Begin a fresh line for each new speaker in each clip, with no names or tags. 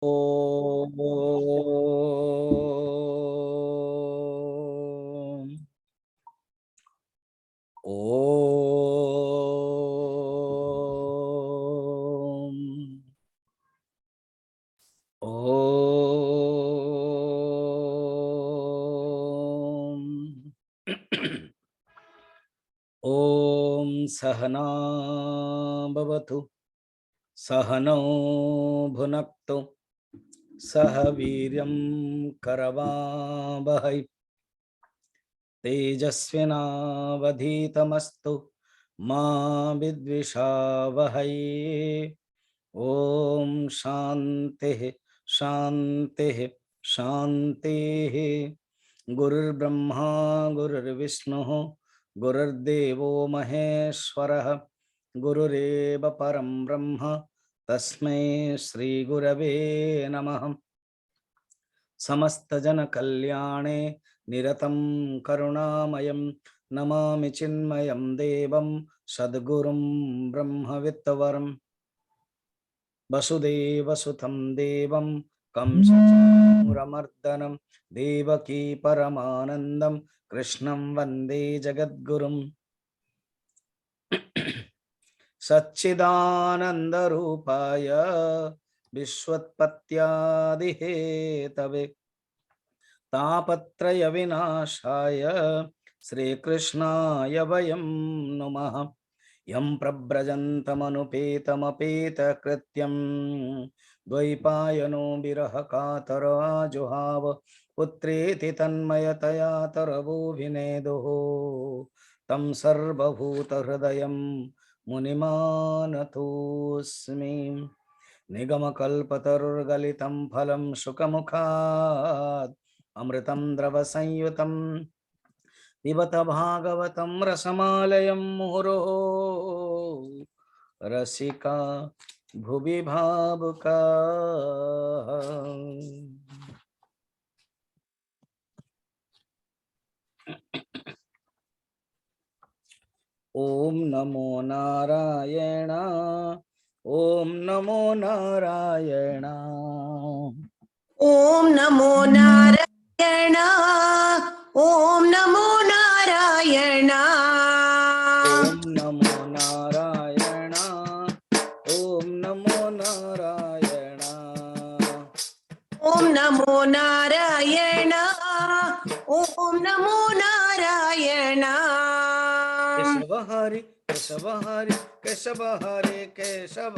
ओम ओम ओम ओम सहना भवतु सहनौ भुनक्तु सह वीर्यं करवावहै तेजस्विनावधीतमस्तु मा विद्विषावहै। ओम शांतिः शांतिः शांतिः। गुरुर्ब्रह्मा गुरुर्विष्णुः गुरुर्देवो महेश्वरः गुरुरेव परं ब्रह्म तस्मै श्री गुरवे नमः। समस्त जन कल्याणे निरतं करुणामयं नमामि चिन्मयं देवं सद्गुरुं ब्रह्मवित्तवरम् वसुदेवसुतं देवं कंसचाणूरमर्दनं देवकी परमानन्दं कृष्णं वन्दे जगद्गुरुम्। सच्चिदानन्दरूपाय विश्वोत्पत्त्यादिहेतवे तापत्रय विनाशाय श्रीकृष्णाय वयं नुमः। यं प्रव्रजन्तमनुपेतमपेतकृत्यं द्वैपायनो विरह कातरो आजुहाव पुत्रेति तन्मयतया तरवोऽभिनेदुः तं सर्वभूतहृदयं मुनिमानतोऽस्मि। निगमकल्पतरुर्गलितं फलं शुकमुखात् अमृतं द्रवसंयुतं पिबत भागवतं रसमालयं मुहुरहो रसिका भुवि भावुका। ओम नमो नारायण ओम नमो नारायण
ओम नमो नारायण ओम नमो नारायण
ओम नमो नारायण ओम नमो नारायण
ओम नमो नारायण ओम नमो नारायण
केशव हरि केशव हरि केशव हरे केशव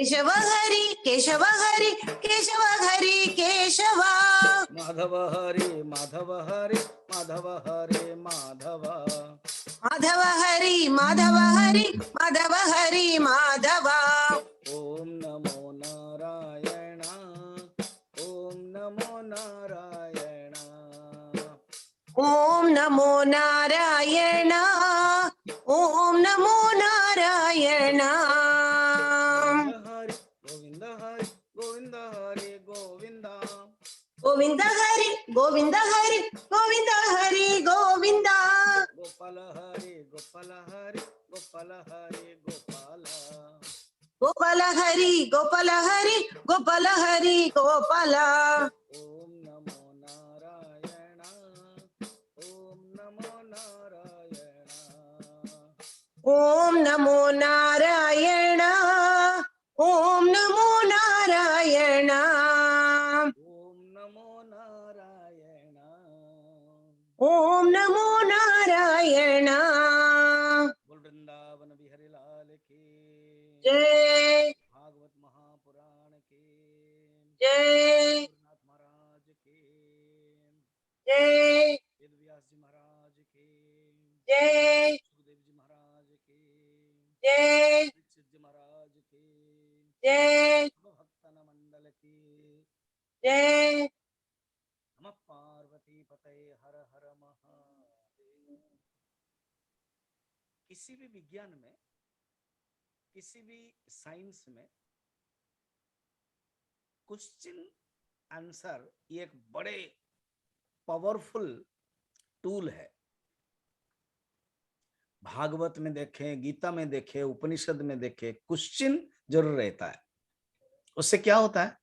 केशव हरि केशव हरि केशव हरि केशव
माधव हरि माधव हरि माधव हरे माधव
माधव हरि माधव हरि माधव हरि माधव
ओम नमो नारायण ओम नमो नारायण
ओम नमो नारायण ओम नमो नारायण
गोविंद हरि गोविंद हरि गोविंद
गोविंद हरि गोविंद हरि गोविंद हरि गोविंद
गोपाल हरि गोपाल हरि गोपाल हरि गोपाल
गोपाल हरि गोपाल हरि गोपाल हरि गोपाल
ओम नमो नारायण ओम नमो नारायण
ओम नमो नारायण ओम नमो नारायण
ओम नमो नारायण
ओम नमो नारायण
बोल वृंदावन बिहारी लाल की
जय
भागवत महापुराण की
जय
गुरुनाथ महाराज की
जय
वेद व्यास जी महाराज की
जय
सुखदेव जी महाराज की
जय
दीक्षित जी महाराज की
जय
भक्तन मंडल की
जय
नमः पार्वती पतये हर हर महादेव। किसी भी विज्ञान में किसी भी साइंस में क्वेश्चन आंसर ये एक बड़े पावरफुल टूल है। भागवत में देखें, गीता में देखें, उपनिषद में देखें, क्वेश्चन जरूर रहता है। उससे क्या होता है?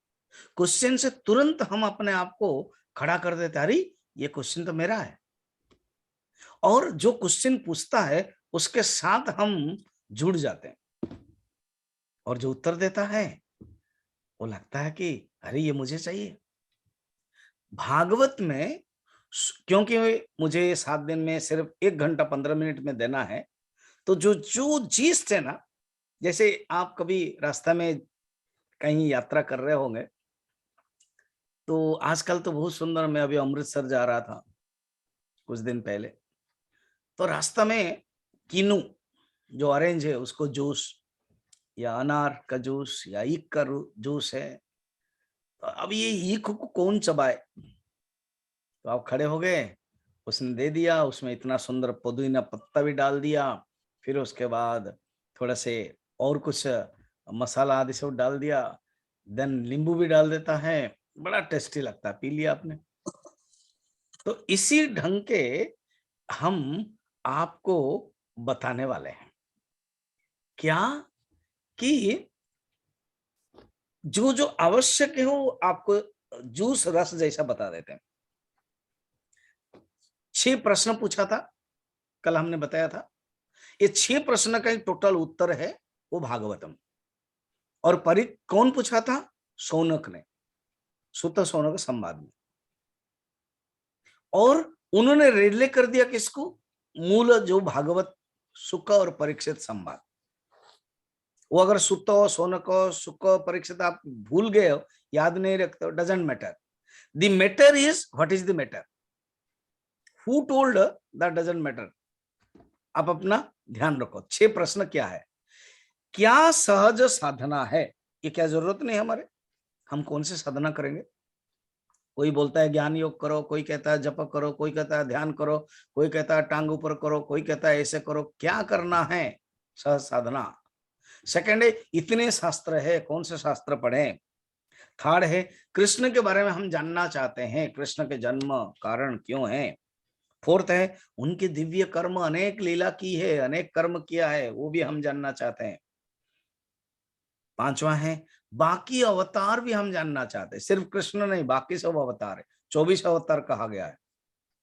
क्वेश्चन से तुरंत हम अपने आप को खड़ा कर देते, अरे ये क्वेश्चन तो मेरा है। और जो क्वेश्चन पूछता है उसके साथ हम जुड़ जाते हैं, और जो उत्तर देता है वो लगता है कि अरे ये मुझे चाहिए। भागवत में क्योंकि मुझे 7 दिन में सिर्फ 1 घंटा 15 मिनट में देना है, तो जो जो जीस्ट है ना, जैसे आप कभी रास्ता में कहीं यात्रा कर रहे होंगे, तो आजकल तो बहुत सुंदर, मैं अभी अमृतसर जा रहा था कुछ दिन पहले, तो रास्ता में किन्नू जो ऑरेंज है उसको जूस, या अनार का जूस, या ईख का जूस है, तो अब ये ईख को कौन चबाए? तो आप खड़े हो गए, उसने दे दिया, उसमें इतना सुंदर पुदीना पत्ता भी डाल दिया, फिर उसके बाद थोड़ा से और कुछ मसाला आदि सब डाल दिया, देन नींबू भी डाल देता है, बड़ा टेस्टी लगता है, पी लिया आपने। तो इसी ढंग के हम आपको बताने वाले हैं क्या, कि जो जो आवश्यक है वो आपको जूस रस जैसा बता देते हैं। 6 प्रश्न पूछा था, कल हमने बताया था, ये 6 प्रश्न का एक टोटल उत्तर है वो भागवतम। और परी कौन पूछा था? शौनक ने, सुत शौनक संवाद में। और उन्होंने रिले कर दिया किसको? मूल जो भागवत सुक और परीक्षित संवाद। वो अगर सुत शौनक सुक परीक्षित आप भूल गए हो, याद नहीं रखते हो, doesn't matter. The matter is what is the matter, who told, that doesn't matter. आप अपना ध्यान रखो। 6 प्रश्न क्या है? क्या सहज साधना है? ये क्या जरूरत नहीं हमारे, हम कौन सी साधना करेंगे? कोई बोलता है ज्ञान योग करो, कोई कहता है जप करो, कोई कहता है ध्यान करो, कोई कहता है टांग ऊपर करो, कोई कहता है ऐसे करो। क्या करना है? सहज साधना। सेकंड है, इतने शास्त्र है, कौन से शास्त्र पढ़ें? थर्ड है, कृष्ण के बारे में हम जानना चाहते हैं, कृष्ण के जन्म कारण क्यों है। फोर्थ है, उनके दिव्य कर्म, अनेक लीला की है, अनेक कर्म किया है, वो भी हम जानना चाहते हैं। पांचवा है, बाकी अवतार भी हम जानना चाहते हैं, सिर्फ कृष्ण नहीं, बाकी सब अवतार है, 24 अवतार कहा गया है,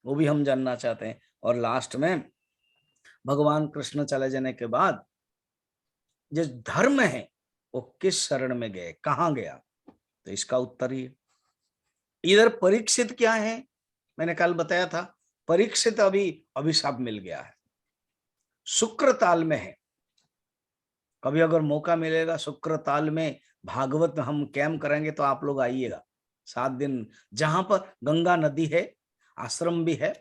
वो भी हम जानना चाहते हैं। और लास्ट में, भगवान कृष्ण चले जाने के बाद जो धर्म है वो किस शरण में गए, कहां गया, तो इसका उत्तर ही है। इधर परीक्षित क्या है? मैंने कल बताया था, परीक्षित अभी अभिशाप मिल गया है, शुक्र ताल में है। कभी अगर मौका मिलेगा शुक्र ताल में भागवत हम कैंप करेंगे तो आप लोग आइएगा। 7 दिन, जहां पर गंगा नदी है, आश्रम भी है,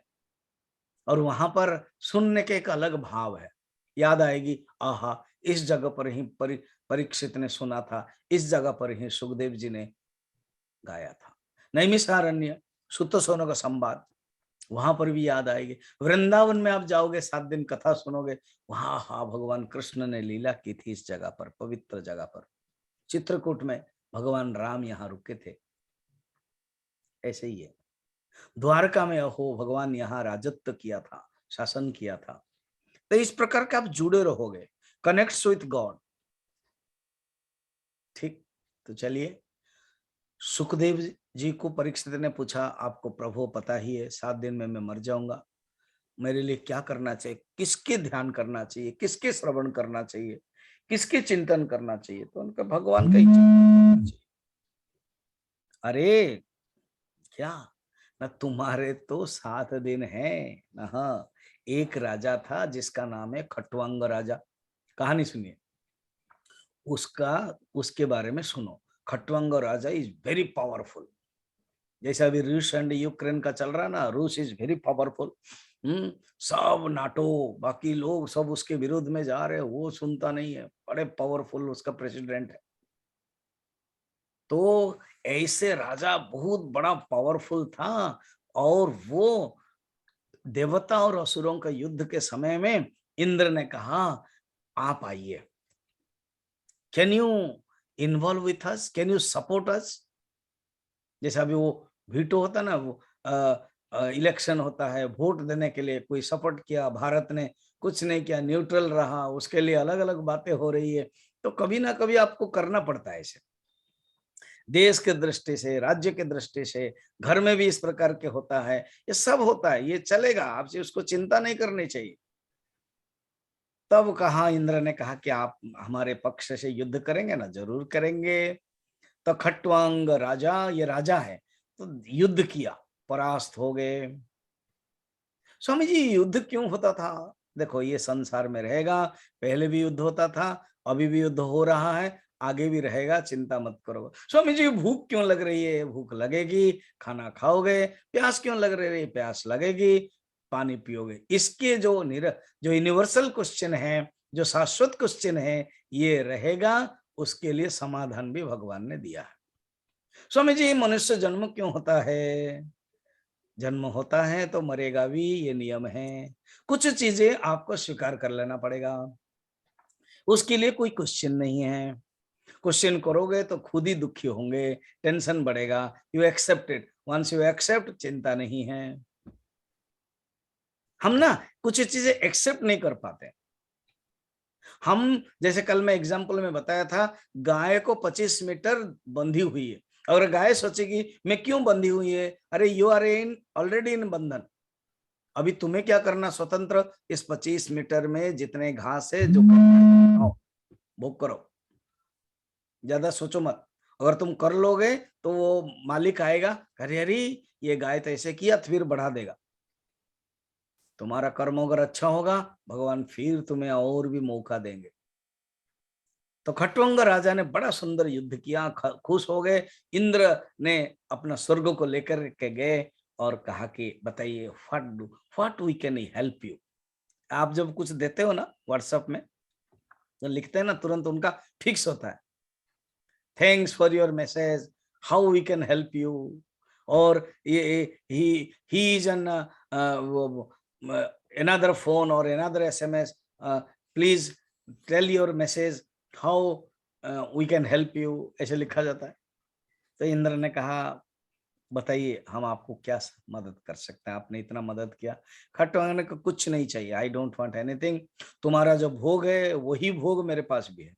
और वहां पर सुनने के एक अलग भाव है, याद आएगी, आहा इस जगह पर ही परीक्षित ने सुना था, इस जगह पर ही सुखदेव जी ने गाया था। नैमिषारण्य, सुत सोनो का संवाद, वहां पर भी याद आएगी। वृंदावन में आप जाओगे, 7 दिन कथा सुनोगे, वहां हाँ भगवान कृष्ण ने लीला की थी इस जगह पर, पवित्र जगह पर। चित्रकूट में भगवान राम यहाँ रुके थे, ऐसे ही है। द्वारका में हो, भगवान यहाँ राजत्व किया था, शासन किया था। तो इस प्रकार के आप जुड़े रहोगे, कनेक्ट विथ गॉड। ठीक, तो चलिए, सुखदेव जी को परीक्षित ने पूछा, आपको प्रभु पता ही है 7 दिन में मैं मर जाऊंगा, मेरे लिए क्या करना चाहिए, किसके ध्यान करना चाहिए, किसके श्रवण करना चाहिए, किसके चिंतन करना चाहिए? तो उनका भगवान का ही चिंतन करना चाहिए। अरे क्या ना, तुम्हारे तो 7 दिन हैं ना। हाँ, एक राजा था जिसका नाम है खट्वांग राजा, कहानी सुनिए उसका, उसके बारे में सुनो। खट्वांग राजा इज वेरी पावरफुल। जैसा अभी रूस एंड यूक्रेन का चल रहा ना, रूस इज वेरी पावरफुल। सब नाटो बाकी लोग सब उसके विरोध में जा रहे हैं, वो सुनता नहीं है, बड़े पावरफुल उसका प्रेसिडेंट है। तो ऐसे राजा बहुत बड़ा पावरफुल था, और वो देवता और असुरों का युद्ध के समय में इंद्र ने कहा, आप आइए, can you involve with us, can you support us. जैसे अभी वो वीटो होता ना, वो इलेक्शन होता है, वोट देने के लिए कोई सपोर्ट किया, भारत ने कुछ नहीं किया, न्यूट्रल रहा, उसके लिए अलग अलग बातें हो रही है। तो कभी ना कभी आपको करना पड़ता है ऐसे। देश के दृष्टि से, राज्य के दृष्टि से, घर में भी इस प्रकार के होता है, ये सब होता है, ये चलेगा, आपसे उसको चिंता नहीं करनी चाहिए। तब कहा, इंद्र ने कहा कि आप हमारे पक्ष से युद्ध करेंगे ना? जरूर करेंगे। तो खट्वांग राजा, ये राजा है, तो युद्ध किया, परास्त हो गए। स्वामी जी युद्ध क्यों होता था? देखो ये संसार में रहेगा, पहले भी युद्ध होता था, अभी भी युद्ध हो रहा है, आगे भी रहेगा, चिंता मत करो। स्वामी जी भूख क्यों लग रही है? भूख लगेगी, खाना खाओगे। प्यास क्यों लग रही है? प्यास लगेगी, पानी पियोगे। इसके जो यूनिवर्सल क्वेश्चन है, जो शाश्वत क्वेश्चन है, ये रहेगा, उसके लिए समाधान भी भगवान ने दिया है। स्वामी जी मनुष्य जन्म क्यों होता है? जन्म होता है तो मरेगा भी, ये नियम है। कुछ चीजें आपको स्वीकार कर लेना पड़ेगा, उसके लिए कोई क्वेश्चन नहीं है। क्वेश्चन करोगे तो खुद ही दुखी होंगे, टेंशन बढ़ेगा। You accept it, once you accept, चिंता नहीं है। हम ना कुछ चीजें एक्सेप्ट नहीं कर पाते। हम जैसे कल मैं एग्जाम्पल में बताया था, गाय को 25 मीटर बंधी हुई है, और गाय सोचेगी मैं क्यों बंधी हुई है? अरे you are in already in बंधन, अभी तुम्हें क्या करना? स्वतंत्र, इस 25 मीटर में जितने घास है जो खाओ, भोग करो, ज्यादा सोचो मत। अगर तुम कर लोगे तो वो मालिक आएगा, अरे अरे ये गाय तो ऐसे किया, तो फिर बढ़ा देगा। तुम्हारा कर्म अगर अच्छा होगा, भगवान फिर तुम्हें और भी मौका देंगे। तो खट्वांग राजा ने बड़ा सुंदर युद्ध किया, खुश हो गए। इंद्र ने अपना स्वर्ग को लेकर के गए और कहा कि बताइए what we can help you. आप जब कुछ देते हो ना व्हाट्सएप में, तो लिखते हैं ना, तुरंत उनका फिक्स होता है, thanks for your message, how we can help you. और ये ही is an another phone or another SMS, please tell your message how we can help you, ऐसे लिखा जाता है। तो इंद्र ने कहा बताइए हम आपको क्या मदद कर सकते हैं, आपने इतना मदद किया। खट्वांग ने कहा कुछ नहीं चाहिए, आई डोंट वांट एनीथिंग, तुम्हारा जो भोग है वही भोग मेरे पास भी है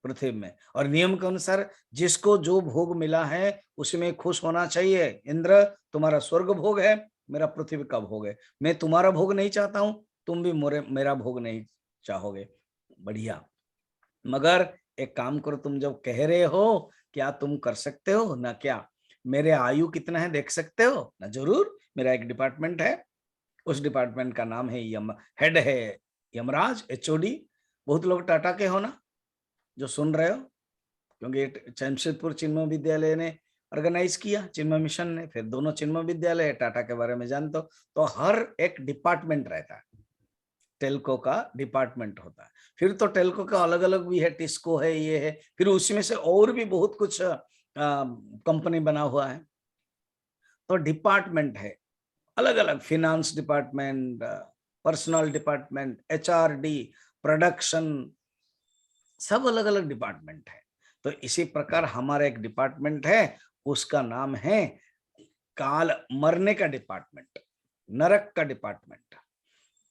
पृथ्वी में, और नियम के अनुसार जिसको जो भोग मिला है उसमें खुश होना चाहिए। इंद्र तुम्हारा स्वर्ग भोग है, मेरा पृथ्वी का भोग है, मैं तुम्हारा भोग नहीं चाहता हूं, तुम भी मेरा भोग नहीं चाहोगे, बढ़िया। मगर एक काम करो, तुम जब कह रहे हो, क्या तुम कर सकते हो ना? क्या मेरे आयु कितना है देख सकते हो ना? जरूर, मेरा एक डिपार्टमेंट है, उस डिपार्टमेंट का नाम है हेड है यमराज, HOD। बहुत लोग टाटा के हो ना जो सुन रहे हो, क्योंकि जमशेदपुर चिन्मय विद्यालय ने ऑर्गेनाइज किया, चिन्मय मिशन ने, फिर दोनों चिन्मय विद्यालय टाटा के बारे में जानते हो। तो हर एक डिपार्टमेंट रहता है, टेल्को का डिपार्टमेंट होता है, फिर तो टेल्को का अलग अलग भी है, टिस्को है, ये है, फिर उसमें से और भी बहुत कुछ कंपनी बना हुआ है। तो डिपार्टमेंट है अलग अलग, finance department, personal department, HRD, production, सब अलग अलग डिपार्टमेंट है। तो इसी प्रकार हमारा एक डिपार्टमेंट है, उसका नाम है काल, मरने का डिपार्टमेंट, नरक का डिपार्टमेंट।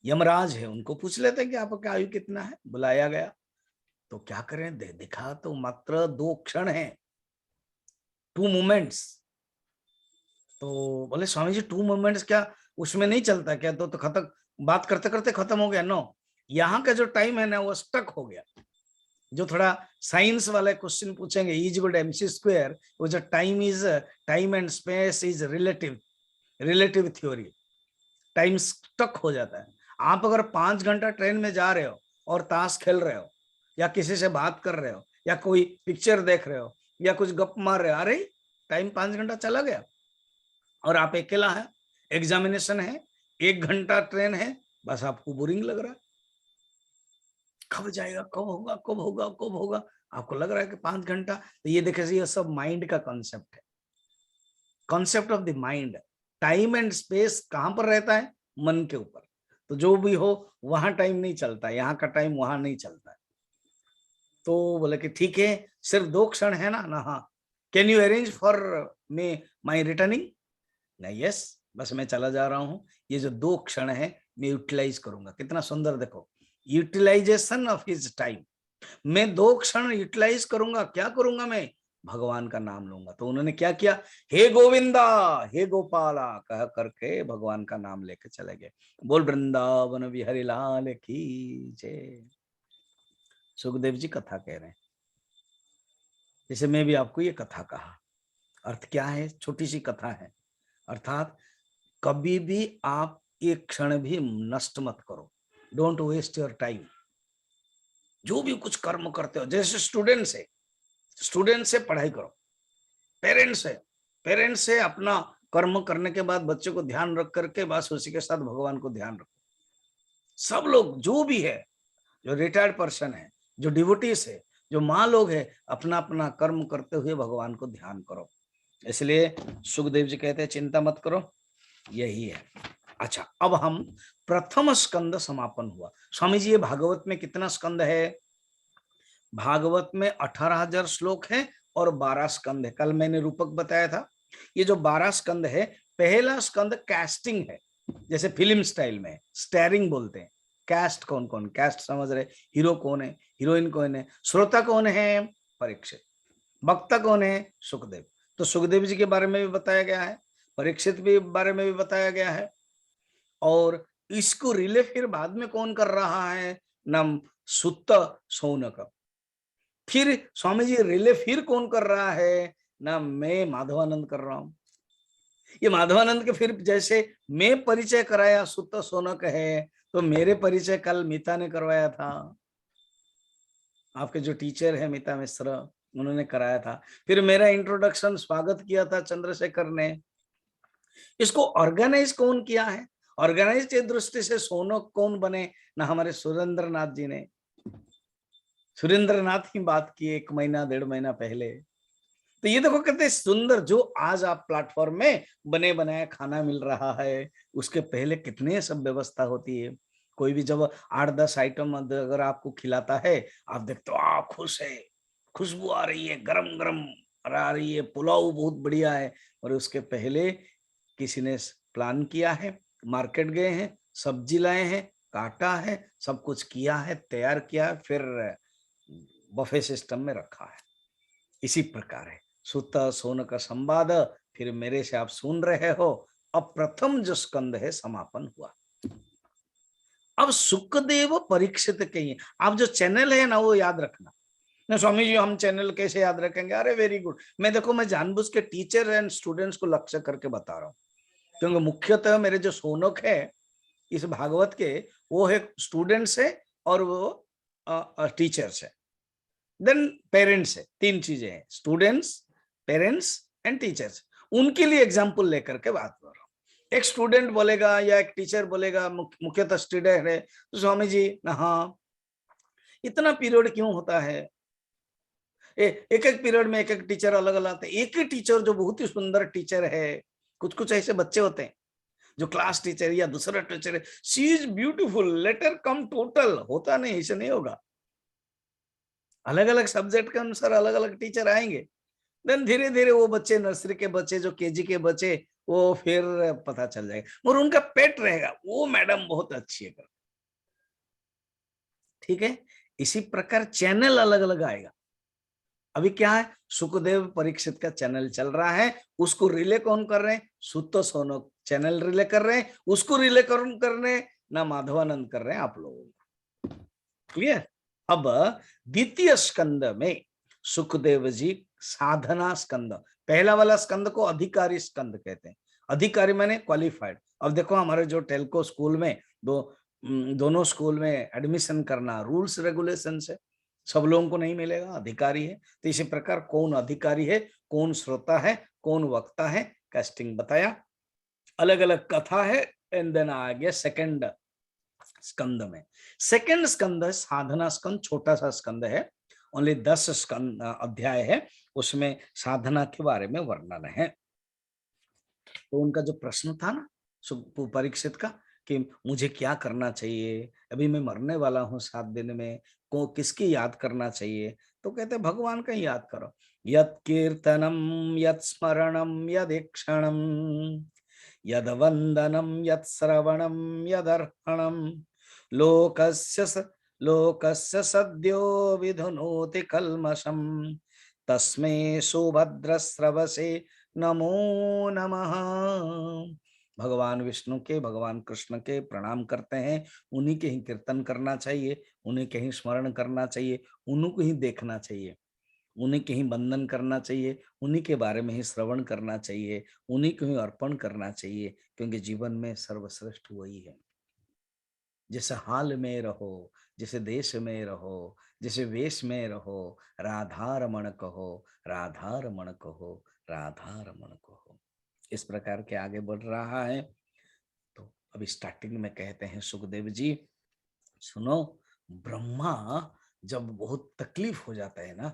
यमराज है, उनको पूछ लेते हैं कि आपका आयु कितना है। बुलाया गया तो क्या करें, दिखा तो मात्र 2 क्षण है, 2 मोमेंट्स। तो बोले स्वामी जी 2 मोमेंट्स क्या उसमें नहीं चलता क्या? तो खत्म, बात करते करते खत्म हो गया। नो, यहाँ का जो टाइम है ना वो स्टक हो गया। जो थोड़ा साइंस वाले क्वेश्चन पूछेंगे, इज गुड MC स्क्वायर, वो जो time and space is relative theory, time stuck हो जाता है। आप अगर 5 घंटा ट्रेन में जा रहे हो और ताश खेल रहे हो, या किसी से बात कर रहे हो, या कोई पिक्चर देख रहे हो, या कुछ गप मार रहे हो, अरे टाइम 5 घंटा चला गया, और आप अकेला है, एग्जामिनेशन है, 1 घंटा ट्रेन है, बस आपको बोरिंग लग रहा है, कब जाएगा, कब होगा, कब होगा, कब होगा, आपको लग रहा है कि 5 घंटा। तो ये देखिए, ये सब माइंड का कॉन्सेप्ट है, concept of the mind. Time and space कहां पर रहता है? मन के ऊपर। तो जो भी हो, वहां टाइम नहीं चलता, यहाँ का टाइम वहां नहीं चलता है। तो बोले कि ठीक है, सिर्फ 2 क्षण है ना? हाँ, can you arrange for me my returning? नहीं, यस, बस मैं चला जा रहा हूँ, ये जो 2 क्षण है मैं यूटिलाइज करूंगा। कितना सुंदर, देखो, यूटिलाइजेशन ऑफ हिज टाइम। मैं 2 क्षण यूटिलाइज करूंगा, क्या करूंगा मैं? भगवान का नाम लूंगा। तो उन्होंने क्या किया, हे गोविंदा हे गोपाला कह करके भगवान का नाम लेके चले गए। बोल वृंदावन बिहारी लाल की जय। सुखदेव जी कथा कह रहे हैं, जैसे मैं भी आपको ये कथा कहा। अर्थ क्या है, छोटी सी कथा है। अर्थात कभी भी आप एक क्षण भी नष्ट मत करो, डोंट वेस्ट योर टाइम। जो भी कुछ कर्म करते हो, जैसे स्टूडेंट से पढ़ाई करो, पेरेंट्स से अपना कर्म करने के बाद बच्चे को ध्यान रख करके बस उसी के साथ भगवान को ध्यान रखो। सब लोग जो भी है, जो रिटायर्ड पर्सन है, जो डिवोटीज है, जो माँ लोग है, अपना अपना कर्म करते हुए भगवान को ध्यान करो। इसलिए सुखदेव जी कहते हैं चिंता मत करो, यही है। अच्छा, अब हम प्रथम स्कंद समापन हुआ। स्वामी जी ये भागवत में कितना स्कंद है? भागवत में 18,000 श्लोक है और 12 स्कंद है। कल मैंने रूपक बताया था। ये जो 12 स्कंद है, पहला स्कंद कास्टिंग है, जैसे फिल्म स्टाइल में स्टैरिंग बोलते हैं। कास्ट कौन कौन, कास्ट समझ रहे, हीरो कौन है, हीरोइन कौन है, श्रोता कौन है, परीक्षित, वक्ता कौन है, सुखदेव। तो सुखदेव जी के बारे में भी बताया गया है, परीक्षित भी बारे में भी बताया गया है। और इसको रिले फिर बाद में कौन कर रहा है, नम सुत्त सौनक। फिर स्वामी जी रिले फिर कौन कर रहा है ना, मैं माधवानंद कर रहा हूं। ये माधवानंद के फिर जैसे मैं परिचय कराया सुत्त सौनक है, तो मेरे परिचय कल मीता ने करवाया था, आपके जो टीचर है मीता मिश्र, उन्होंने कराया था। फिर मेरा इंट्रोडक्शन स्वागत किया था चंद्रशेखर ने। इसको ऑर्गेनाइज कौन किया है, ऑर्गेनाइज की दृष्टि से सौनक कौन बने ना, हमारे सुरेंद्र नाथ जी ने। सुरेंद्र नाथ की बात की 1 महीना 1.5 महीना पहले। तो ये देखो कितने सुंदर, जो आज आप प्लेटफॉर्म में बने बनाए खाना मिल रहा है, उसके पहले कितने सब व्यवस्था होती है। कोई भी जब 8-10 आइटम अगर आपको खिलाता है, आप देखते हो आप खुश है, खुशबू आ रही है, गरम गरम आ रही है, पुलाव बहुत बढ़िया है। और उसके पहले किसी ने प्लान किया है, मार्केट गए हैं, सब्जी लाए हैं, काटा है, सब कुछ किया है, तैयार किया है, फिर बफे सिस्टम में रखा है। इसी प्रकार है सुत सोन का संवाद, फिर मेरे से आप सुन रहे हो। अब प्रथम जो स्कंद है समापन हुआ। अब सुखदेव परीक्षित के, आप जो चैनल है ना वो याद रखना ना। स्वामी जी हम चैनल कैसे याद रखेंगे? अरे वेरी गुड। मैं देखो, मैं जानबूझ के टीचर एंड स्टूडेंट्स को लक्ष्य करके बता रहा हूँ, क्योंकि मुख्यतः मेरे जो सोनक है इस भागवत के, वो है स्टूडेंट्स है और वो टीचर्स है, देन पेरेंट्स है। 3 चीजें हैं, स्टूडेंट्स, पेरेंट्स एंड टीचर्स। उनके लिए एग्जाम्पल लेकर के बात कर रहा हूँ। एक स्टूडेंट बोलेगा या एक टीचर बोलेगा, मुख्यतः स्टूडेंट है, तो स्वामी जी हाँ इतना पीरियड क्यों होता है? एक एक पीरियड में एक एक टीचर अलग अलग आते हैं। एक ही टीचर जो बहुत ही सुंदर टीचर है, कुछ कुछ ऐसे बच्चे होते हैं जो क्लास टीचर या दूसरा टीचर है, she is beautiful, letter come total, होता नहीं, ऐसे नहीं होगा। अलग अलग सब्जेक्ट के अनुसार अलग अलग टीचर आएंगे, देन धीरे धीरे वो बच्चे, नर्सरी के बच्चे, जो केजी के बच्चे, वो फिर पता चल जाएगा और उनका पेट रहेगा, वो मैडम बहुत अच्छी है। ठीक है, इसी प्रकार चैनल अलग अलग आएगा। अभी क्या है, सुखदेव परीक्षित का चैनल चल रहा है, उसको रिले कौन कर रहे हैं? सुत सोनक चैनल रिले कर रहे हैं, उसको रिले कौन कर रहे हैं ना, माधवानंद कर रहे हैं आप लोगों को। क्लियर? अब द्वितीय स्कंद में सुखदेव जी साधना स्कंद, पहला वाला स्कंद को अधिकारी स्कंद कहते हैं। अधिकारी माने क्वालिफाइड। अब देखो हमारे जो टेल्को स्कूल में दोनों स्कूल में एडमिशन करना रूल्स रेगुलेशन है, सब लोगों को नहीं मिलेगा, अधिकारी है। तो इसी प्रकार कौन अधिकारी है, कौन श्रोता है, कौन वक्ता है, कास्टिंग बताया, अलग अलग कथा है। एंड देन आ गया सेकंड स्कंद में। सेकंड स्कंद साधना स्कंद, छोटा सा स्कंद है, ओनली 10 स्कंद अध्याय है, उसमें साधना के बारे में वर्णन है। तो उनका जो प्रश्न था ना परीक्षित का, कि मुझे क्या करना चाहिए, अभी मैं मरने वाला हूँ 7 दिन में, को किसकी याद करना चाहिए? तो कहते भगवान का ही याद करो। यत् कीर्तनम यत् स्मरणम यदीक्षणम यद वंदनम यत् श्रवणम यदर्पणम लोकस्य सद्यो विधुनोति कल्मषम तस्मै सुभद्रस्रवसे नमो नमः। भगवान विष्णु के, भगवान कृष्ण के प्रणाम करते हैं। उन्हीं के ही कीर्तन करना चाहिए, उन्हीं के ही स्मरण करना चाहिए, उन्हीं को ही देखना चाहिए, उन्हीं के ही वंदन करना चाहिए, उन्हीं के बारे में ही श्रवण करना चाहिए, उन्हीं को ही अर्पण करना चाहिए, क्योंकि जीवन में सर्वश्रेष्ठ वही है। जिस हाल में रहो, जिस देश में रहो, जिस वेश में रहो, राधा रमण कहो, राधा रमण कहो, राधा रमण कहो। इस प्रकार के आगे बढ़ रहा है। तो अभी स्टार्टिंग में कहते हैं सुखदेव जी, सुनो, ब्रह्मा जब बहुत तकलीफ हो जाता है ना,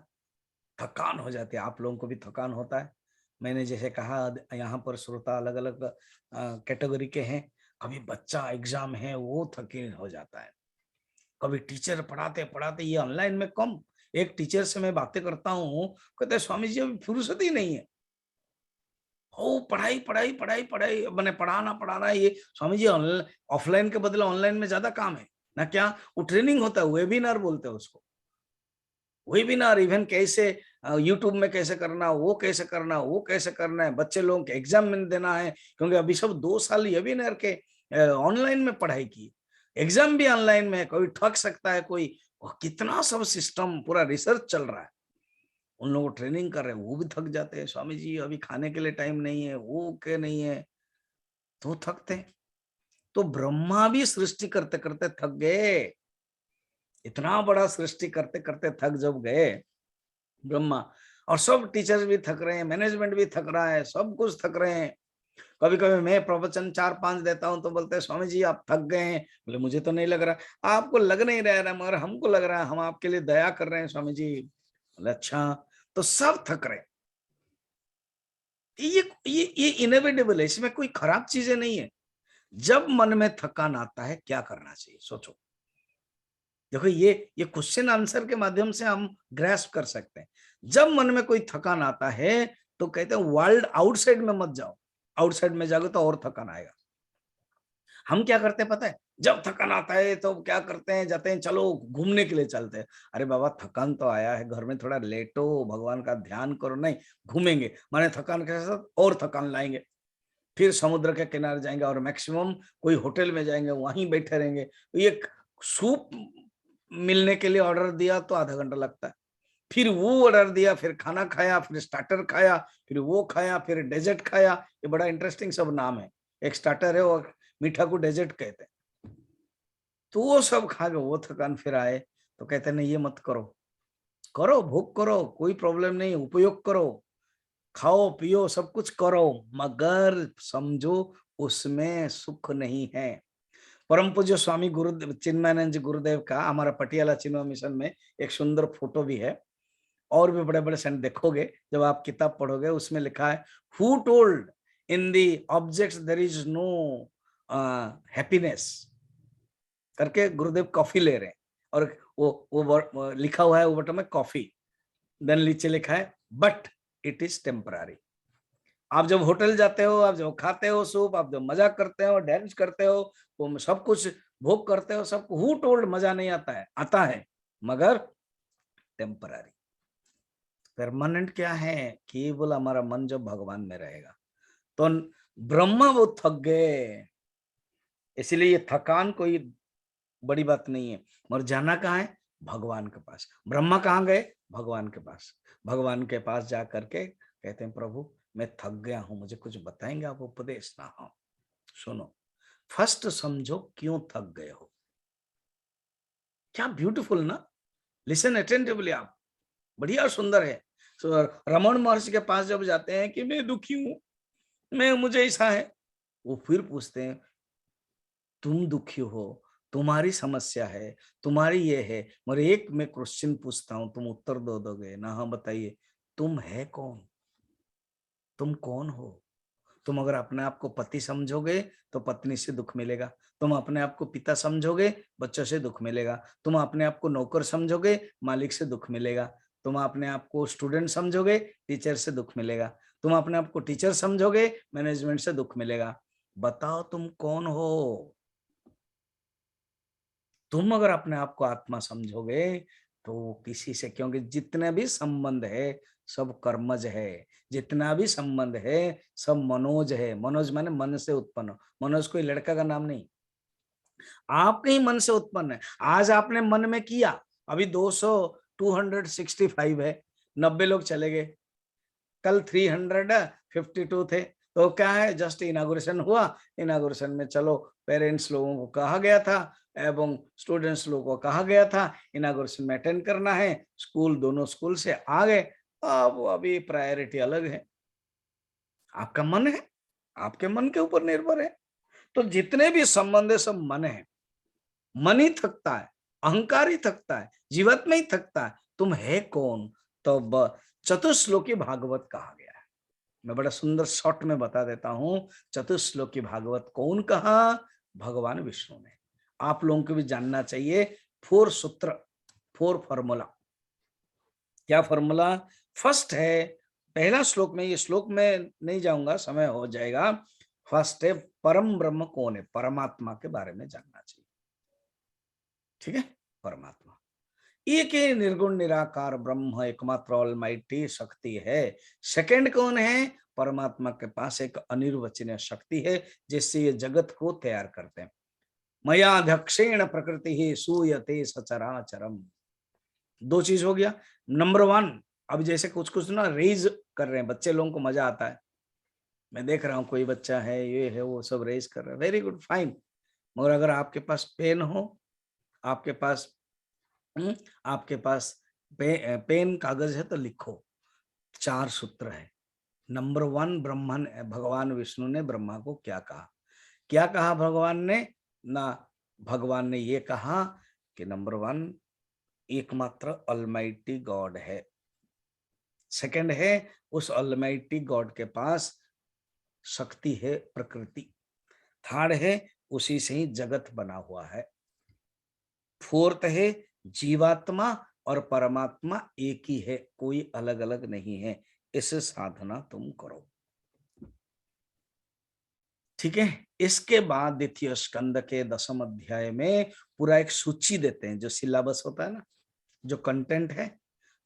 थकान हो जाती है, आप लोगों को भी थकान होता है। मैंने जैसे कहा, यहाँ पर श्रोता अलग अलग कैटेगरी के हैं। कभी बच्चा एग्जाम है वो थके हो जाता है, कभी टीचर पढ़ाते पढ़ाते, ये ऑनलाइन में कम। एक टीचर से मैं बातें करता हूँ, कहते हैं स्वामी जी अभी फुर्सत ही नहीं है। ओ पढ़ाई पढ़ाई पढ़ाई पढ़ाई, मैंने पढ़ाना पढ़ाना, ये स्वामी जी ऑफलाइन के बदले ऑनलाइन में ज्यादा काम है ना। क्या वो ट्रेनिंग होता है, वेबिनार बोलते हैं उसको। वेबिनार इवन कैसे यूट्यूब में कैसे करना, वो कैसे करना, वो कैसे करना है, बच्चे लोगों के एग्जाम में देना है, क्योंकि अभी सब 2 साल वेबिनार के ऑनलाइन में पढ़ाई की, एग्जाम भी ऑनलाइन में है, कोई ठग सकता है कोई। और कितना सब सिस्टम पूरा रिसर्च चल रहा है, उन लोगों को ट्रेनिंग कर रहे हैं, वो भी थक जाते हैं। स्वामी जी अभी खाने के लिए टाइम नहीं है, वो के नहीं है, तो थकते हैं। तो ब्रह्मा भी सृष्टि करते करते थक गए। इतना बड़ा सृष्टि करते करते थक जब गए ब्रह्मा, और सब टीचर्स भी थक रहे हैं, मैनेजमेंट भी थक रहा है, सब कुछ थक रहे हैं। कभी कभी मैं प्रवचन 4-5 देता हूं तो बोलते हैं स्वामी जी आप थक गए हैं। बोले मुझे तो नहीं लग रहा। आपको लग नहीं रहा है, मगर हमको लग रहा है, हम आपके लिए दया कर रहे हैं स्वामी जी। बोले अच्छा। तो सब थक रहे हैं। ये इनएविटेबल है, इसमें कोई खराब चीजें नहीं है। जब मन में थकान आता है क्या करना चाहिए, सोचो। देखो ये क्वेश्चन आंसर के माध्यम से हम ग्रैस्प कर सकते हैं। जब मन में कोई थकान आता है तो कहते हैं वर्ल्ड आउटसाइड में मत जाओ, आउटसाइड में जाओगे तो और थकान आएगा। हम क्या करते हैं पता है, जब थकान आता है तो क्या करते हैं, जाते हैं चलो घूमने के लिए चलते हैं। अरे बाबा थकान तो आया है, घर में थोड़ा लेटो, भगवान का ध्यान करो। नहीं, घूमेंगे माने थकान के साथ और थकान लाएंगे। फिर समुद्र के किनारे जाएंगे और मैक्सिमम कोई होटल में जाएंगे, वहीं बैठे रहेंगे। ये सूप मिलने के लिए ऑर्डर दिया तो आधा घंटा लगता है, फिर वो ऑर्डर दिया, फिर खाना खाया, फिर स्टार्टर खाया, फिर वो खाया, फिर डेजर्ट खाया। ये बड़ा इंटरेस्टिंग सब नाम है। एक स्टार्टर है और मीठा को डेजर्ट कहते हैं। तो वो सब खा के वो थकान, फिर आए तो कहते नहीं ये मत करो। करो, भोग करो, कोई प्रॉब्लम नहीं, उपयोग करो, खाओ पियो सब कुछ करो, मगर समझो उसमें सुख नहीं है। परम पूज्य स्वामी गुरुदेव चिन्मयानंद जी गुरुदेव का हमारा पटियाला चिन्मय मिशन में एक सुंदर फोटो भी है, और भी बड़े बड़े सेंट देखोगे जब आप किताब पढ़ोगे, उसमें लिखा है who told in the objects there is no happiness करके गुरुदेव कॉफी ले रहे हैं, और वो लिखा हुआ है वो बटन में कॉफी, देन नीचे लिखा है बट इट इज टेम्पररी। आप जब होटल जाते हो, आप जब खाते हो सूप, आप जब मजाक करते हो, डांस करते हो, वो सब कुछ भोग करते हो, सब हु टोल्ड मजा नहीं आता है, आता है मगर टेम्पररी। परमानेंट क्या है, केवल हमारा मन जब भगवान में रहेगा। तो ब्रह्मा वो थक गए, इसलिए ये थकान कोई बड़ी बात नहीं है। मगर जाना कहाँ है, भगवान के पास। ब्रह्मा कहाँ गए, भगवान के पास। भगवान के पास जा करके कहते हैं प्रभु मैं थक गया हूं, मुझे कुछ बताएंगे आप उपदेश ना। हाँ सुनो, फर्स्ट समझो क्यों थक गए हो। क्या ब्यूटीफुल ना, लिसन अटेंटिवली आप, बढ़िया सुंदर है। So, रमन महर्षि के पास जब जाते हैं कि मैं दुखी हूं, मैं मुझे ऐसा है, वो फिर पूछते हैं तुम दुखी हो, तुम्हारी समस्या है, तुम्हारी ये है, मगर एक मैं क्वेश्चन पूछता हूं तुम उत्तर दो दोगे ना। हाँ बताइए, तुम है कौन, तुम कौन हो। तुम अगर अपने आप को पति समझोगे तो पत्नी से दुख मिलेगा, तुम अपने आप को पिता समझोगे बच्चों से दुख मिलेगा, तुम अपने आप को नौकर समझोगे मालिक से दुख मिलेगा, तुम अपने आप को स्टूडेंट समझोगे टीचर से दुख मिलेगा, तुम अपने आप को टीचर समझोगे मैनेजमेंट से दुख मिलेगा। बताओ तुम कौन हो। तुम अगर अपने आप को आत्मा समझोगे तो किसी से, क्योंकि जितने भी संबंध है सब कर्मज है। जितना भी संबंध है सब मनोज है। मनोज माने मन से उत्पन्न। मनोज कोई लड़का का नाम नहीं, आपके ही मन से उत्पन्न है। आज आपने मन में किया, अभी 265 है, 90 लोग चले गए, कल 352 थे, तो क्या है, जस्ट इनागुरेशन हुआ। इनागुरेशन में चलो पेरेंट्स लोगों को कहा गया था एवं स्टूडेंट्स लोगों को कहा गया था इनागुरेशन में अटेंड करना है, स्कूल दोनों स्कूल से आ गए। अब अभी प्रायोरिटी अलग है, आपका मन है, आपके मन के ऊपर निर्भर है। तो जितने भी संबंध है सब मन है। मन ही थकता है, अहंकार ही थकता है, जीवात्मा ही थकता है, तुम है कौन? तो चतुश्लोकी भागवत कहा गया है। मैं बड़ा सुंदर शॉर्ट में बता देता हूं, चतुश्लोकी भागवत कौन कहा? भगवान विष्णु ने। आप लोगों को भी जानना चाहिए 4 सूत्र, 4 फॉर्मूला। क्या फॉर्मूला? फर्स्ट है, पहला श्लोक में, ये श्लोक में नहीं जाऊंगा, समय हो जाएगा। फर्स्ट है परम ब्रह्म कौन है, परमात्मा के बारे में जानना चाहिए। ठीक है, परमात्मा एक ही निर्गुण निराकार ब्रह्म एकमात्र ऑलमाइटी शक्ति है। सेकंड कौन है? परमात्मा के पास एक अनिर्वचनीय शक्ति है जिससे ये जगत को तैयार करते हैं। मयाध्यक्षेण प्रकृति ही सूयते सचराचरम। 2 चीज हो गया। नंबर 1, अब जैसे कुछ कुछ ना रेज कर रहे हैं, बच्चे लोगों को मजा आता है, मैं देख रहा हूँ कोई बच्चा है, ये है वो, सब रेज कर रहे हैं, वेरी गुड, फाइन। मगर अगर आपके पास पेन हो, आपके पास आपके पास पेन कागज है तो लिखो। 4 सूत्र है। नंबर 1, ब्रह्मन, भगवान विष्णु ने ब्रह्मा को क्या कहा? क्या कहा भगवान ने? ना, भगवान ने ये कहा कि नंबर 1 एकमात्र ऑलमाइटी गॉड है। सेकंड है, उस ऑलमाइटी गॉड के पास शक्ति है प्रकृति। थर्ड है, उसी से ही जगत बना हुआ है। फोर्थ है, जीवात्मा और परमात्मा एक ही है, कोई अलग अलग नहीं है। इस साधना तुम करो। ठीक है। इसके बाद द्वितीय स्कंद के 10वें अध्याय में पूरा एक सूची देते हैं, जो सिलेबस होता है ना, जो कंटेंट है,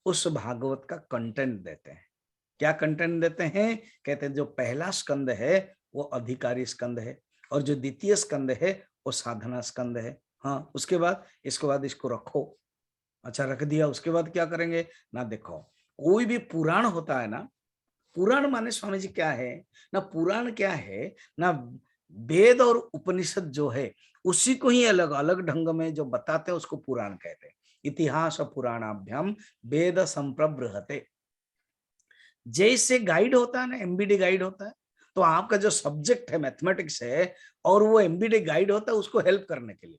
उस भागवत का कंटेंट देते हैं। क्या कंटेंट देते हैं? कहते हैं जो पहला स्कंद है वो अधिकारी स्कंद है, और जो द्वितीय स्कंद है वो साधना स्कंद है। हाँ, उसके बाद इसको रखो। अच्छा, रख दिया, उसके बाद क्या करेंगे ना? देखो, कोई भी पुराण होता है ना, पुराण माने स्वामी जी क्या है ना, पुराण क्या है ना, वेद और उपनिषद जो है उसी को ही अलग अलग ढंग में जो बताते हैं उसको पुराण कहते हैं। इतिहास पुराणाभ्याम वेद संप्रबृहते। जैसे गाइड होता है ना, एमबीडी गाइड होता है, तो आपका जो सब्जेक्ट है मैथमेटिक्स है और वो एमबीडी गाइड होता है उसको हेल्प करने के लिए।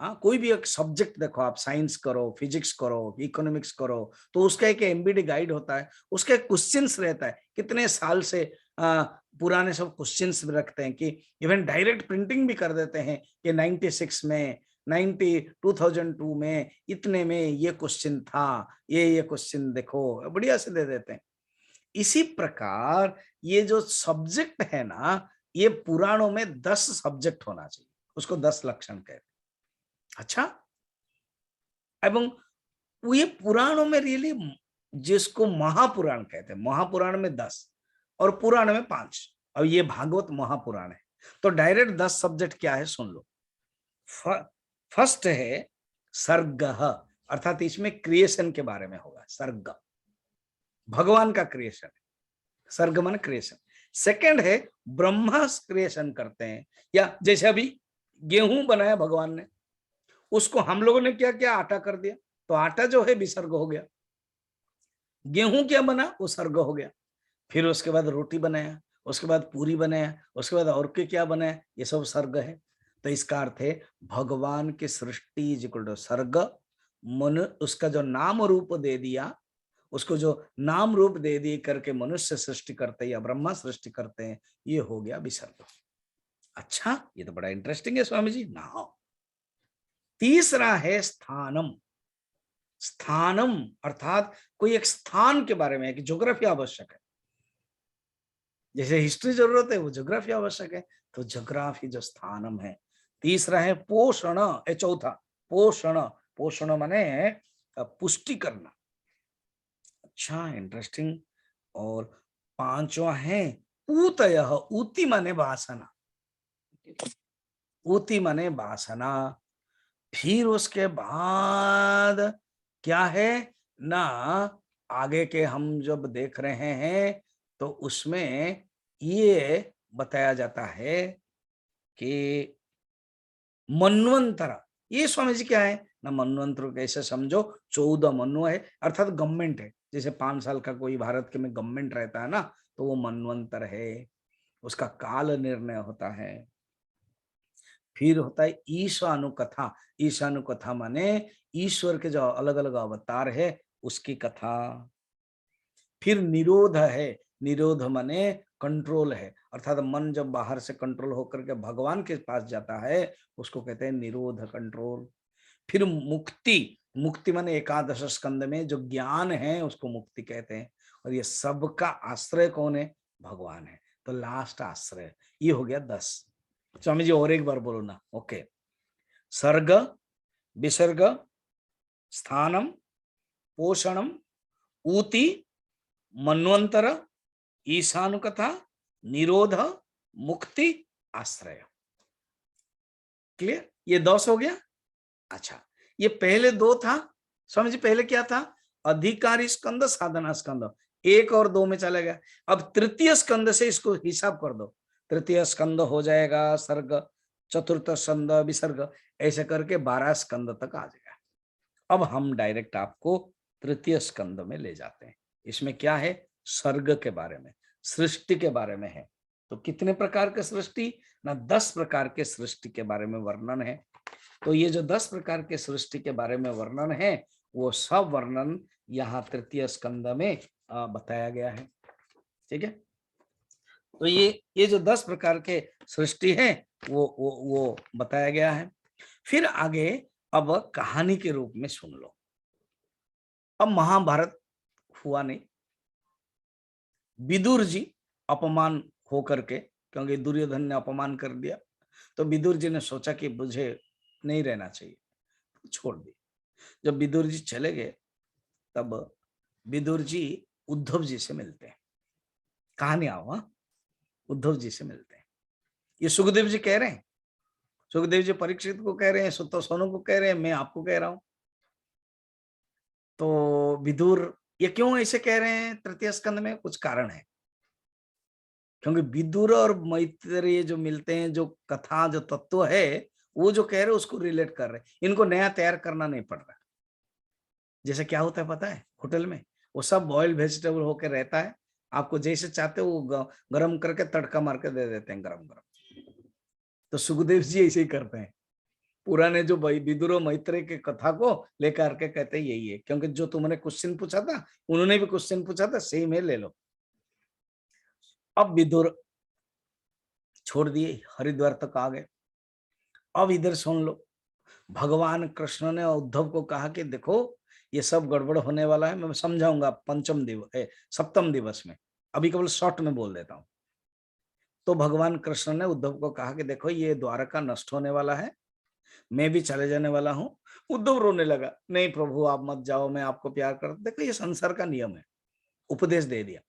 हाँ, कोई भी एक सब्जेक्ट देखो, आप साइंस करो, फिजिक्स करो, इकोनॉमिक्स करो, तो उसका एक एमबीडी गाइड होता है, उसका एक क्वेश्चंस रहता है, कितने साल से पुराने सब क्वेश्चंस रखते हैं, कि इवन डायरेक्ट प्रिंटिंग भी कर देते हैं कि 96 में 2002 में इतने में ये क्वेश्चन था, ये क्वेश्चन देखो, बढ़िया से दे देते हैं। इसी प्रकार ये जो सब्जेक्ट है ना, ये पुराणों में 10 सब्जेक्ट होना चाहिए, उसको 10 लक्षण कहते हैं। अच्छा, एवं ये पुराणों में रियली जिसको महापुराण कहते हैं, महापुराण में 10 और पुराण में 5, और ये भागवत महापुराण है। तो डायरेक्ट 10 सब्जेक्ट क्या है सुन लो। फर्स्ट है सर्ग, अर्थात इसमें क्रिएशन के बारे में होगा। सर्ग भगवान का क्रिएशन है, सर्ग मन क्रिएशन। सेकंड है ब्रह्मा क्रिएशन करते हैं, या जैसे अभी गेहूं बनाया भगवान ने, उसको हम लोगों ने क्या किया, आटा कर दिया, तो आटा जो है विसर्ग हो गया। गेहूं क्या बना, वो सर्ग हो गया। फिर उसके बाद रोटी बनाया, उसके बाद पूरी बनाया, उसके बाद और क्या बनाया, ये सब सर्ग है। तो इसका अर्थ है भगवान की सृष्टि जिक्र सर्ग। मन उसका जो नाम रूप दे दिया, उसको जो नाम रूप दे दिए करके मनुष्य सृष्टि करते हैं या ब्रह्मा सृष्टि करते हैं, ये हो गया विसर्ग। अच्छा, ये तो बड़ा इंटरेस्टिंग है स्वामी जी ना। तीसरा है स्थानम। स्थानम अर्थात कोई एक स्थान के बारे में, कि ज्योग्राफी आवश्यक है, जैसे हिस्ट्री जरूरत है वो ज्योग्राफी आवश्यक है, तो ज्योग्राफी जो स्थानम है। तीसरा है पोषण, चौथा पोषण। पोषण माने पुष्टि करना, अच्छा, इंटरेस्टिंग। और पांचवा है ऊतयः, ऊति माने वासना, ऊति माने वासना। फिर उसके बाद क्या है ना, आगे के हम जब देख रहे हैं तो उसमें ये बताया जाता है कि मन्वंतर, ये स्वामी जी क्या है ना, मन्वंतर कैसे समझो, 14 मनु है, अर्थात गवर्नमेंट है। जैसे 5 साल का कोई भारत के में गवर्नमेंट रहता है ना, तो वो मनवंतर है, उसका काल निर्णय होता है। फिर होता है ईशानुकथा, ईशानुकथा माने ईश्वर के जो अलग अलग अवतार है उसकी कथा। फिर निरोध है, निरोध माने कंट्रोल है, अर्थात मन जब बाहर से कंट्रोल होकर के भगवान के पास जाता है उसको कहते हैं निरोध, कंट्रोल। फिर मुक्ति, मुक्ति माने एकादश स्कंद में जो ज्ञान है उसको मुक्ति कहते हैं। और ये सबका आश्रय कौन है, भगवान है। तो लास्ट आश्रय ये हो गया 10। स्वामी जी और एक बार बोलो ना। ओके, सर्ग, विसर्ग, स्थानम, पोषणम, ऊति, मन्वंतर, ईशानुकथा, निरोध, मुक्ति, आश्रय। क्लियर, ये 10 हो गया। अच्छा, ये पहले 2 था स्वामी जी, पहले क्या था, अधिकारी स्कंद, साधना स्कंद, 1 और 2 में चला गया। अब तृतीय स्कंद से इसको हिसाब कर दो, तृतीय स्कंद हो जाएगा सर्ग, चतुर्थ स्कंद विसर्ग, ऐसे करके 12 स्कंद तक आ जाएगा। अब हम डायरेक्ट आपको तृतीय स्कंद में ले जाते हैं। इसमें क्या है, सर्ग के बारे में, सृष्टि के बारे में है। तो कितने प्रकार के सृष्टि ना, 10 प्रकार के सृष्टि के बारे में वर्णन है। तो ये जो 10 प्रकार के सृष्टि के बारे में वर्णन है वो सब वर्णन यहाँ तृतीय स्कंद में बताया गया है। ठीक है, तो ये जो 10 प्रकार के सृष्टि है वो बताया गया है। फिर आगे अब कहानी के रूप में सुन लो। अब महाभारत हुआ नहीं, विदुर जी अपमान होकर के, क्योंकि दुर्योधन ने अपमान कर दिया, तो विदुर जी ने सोचा कि मुझे नहीं रहना चाहिए, छोड़ दी। जब विदुर जी चले गए तब विदुर जी उद्धव जी से मिलते हैं। कहानी आओ, उद्धव जी से मिलते हैं। ये सुखदेव जी कह रहे हैं, सुखदेव जी परीक्षित को कह रहे हैं, तो सोनू को कह रहे हैं, मैं आपको कह रहा हूं। तो विदुर ये क्यों ऐसे कह रहे हैं, तृतीय स्कंद में कुछ कारण है। क्योंकि विदुर और मैत्रेय जो मिलते हैं, जो कथा जो तत्व है वो जो कह रहे हैं उसको रिलेट कर रहे हैं, इनको नया तैयार करना नहीं पड़ रहा। जैसे क्या होता है पता है, होटल में वो सब बॉइल्ड वेजिटेबल होकर रहता है, आपको जैसे चाहते हो वो गरम करके तड़का मार के दे देते हैं गरम गरम। तो सुखदेव जी ऐसे ही करते हैं, पुराने जो विदुर और मैत्रेय के कथा को लेकर के कहते हैं यही है, क्योंकि जो तुमने क्वेश्चन पूछा था उन्होंने भी क्वेश्चन पूछा था, सेम है, ले लो। अब विदुर छोड़ दिए, हरिद्वार तक आ गए। अब इधर सुन लो, भगवान कृष्ण ने उद्धव को कहा कि देखो ये सब गड़बड़ होने वाला है, मैं समझाऊंगा पंचम दिवस, सप्तम दिवस में, अभी केवल शॉर्ट में बोल देता हूं। तो भगवान कृष्ण ने उद्धव को कहा कि देखो ये द्वारका नष्ट होने वाला है, मैं भी चले जाने वाला हूं। उद्धव रोने लगा, नहीं प्रभु आप मत जाओ, मैं आपको प्यार करता। देखो ये संसार का नियम है। उपदेश दे दिया,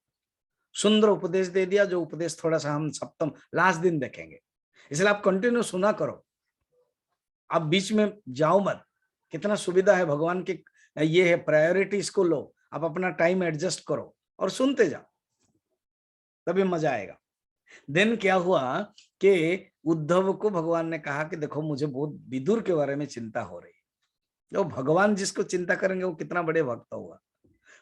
सुंदर उपदेश दे दिया, जो उपदेश थोड़ा सा हम सप्तम लास्ट दिन देखेंगे, इसलिए आप कंटिन्यू सुना करो, आप बीच में जाओ मत। कितना सुविधा है भगवान की, ये है प्रायोरिटी, इसको लो, आप अपना टाइम एडजस्ट करो और सुनते जाओ, तभी मजा आएगा। देन क्या हुआ कि उद्धव को भगवान ने कहा कि देखो मुझे बहुत विदुर के बारे में चिंता हो रही है। जो भगवान जिसको चिंता करेंगे वो कितना बड़े भक्त होगा,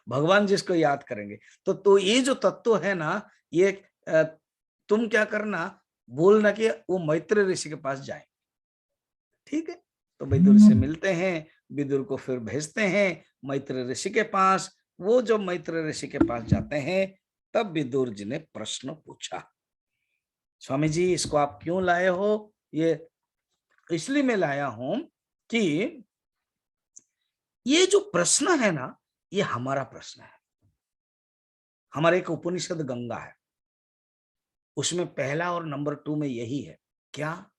भगवान जिसको याद करेंगे। तो ये जो तत्व है ना, ये तुम क्या करना, बोलना कि वो मैत्रेय ऋषि के पास जाए। ठीक है, तो विदुर से मिलते हैं, विदुर को फिर भेजते हैं मैत्रेय ऋषि के पास। वो जब मैत्रेय ऋषि के पास जाते हैं तब विदुर जी ने प्रश्न पूछा, स्वामी जी इसको आप क्यों लाए हो, ये इसलिए मैं लाया हूं कि ये जो प्रश्न है ना, ये हमारा प्रश्न है। हमारे एक उपनिषद गंगा है, उसमें पहला और नंबर 2 में यही है क्या,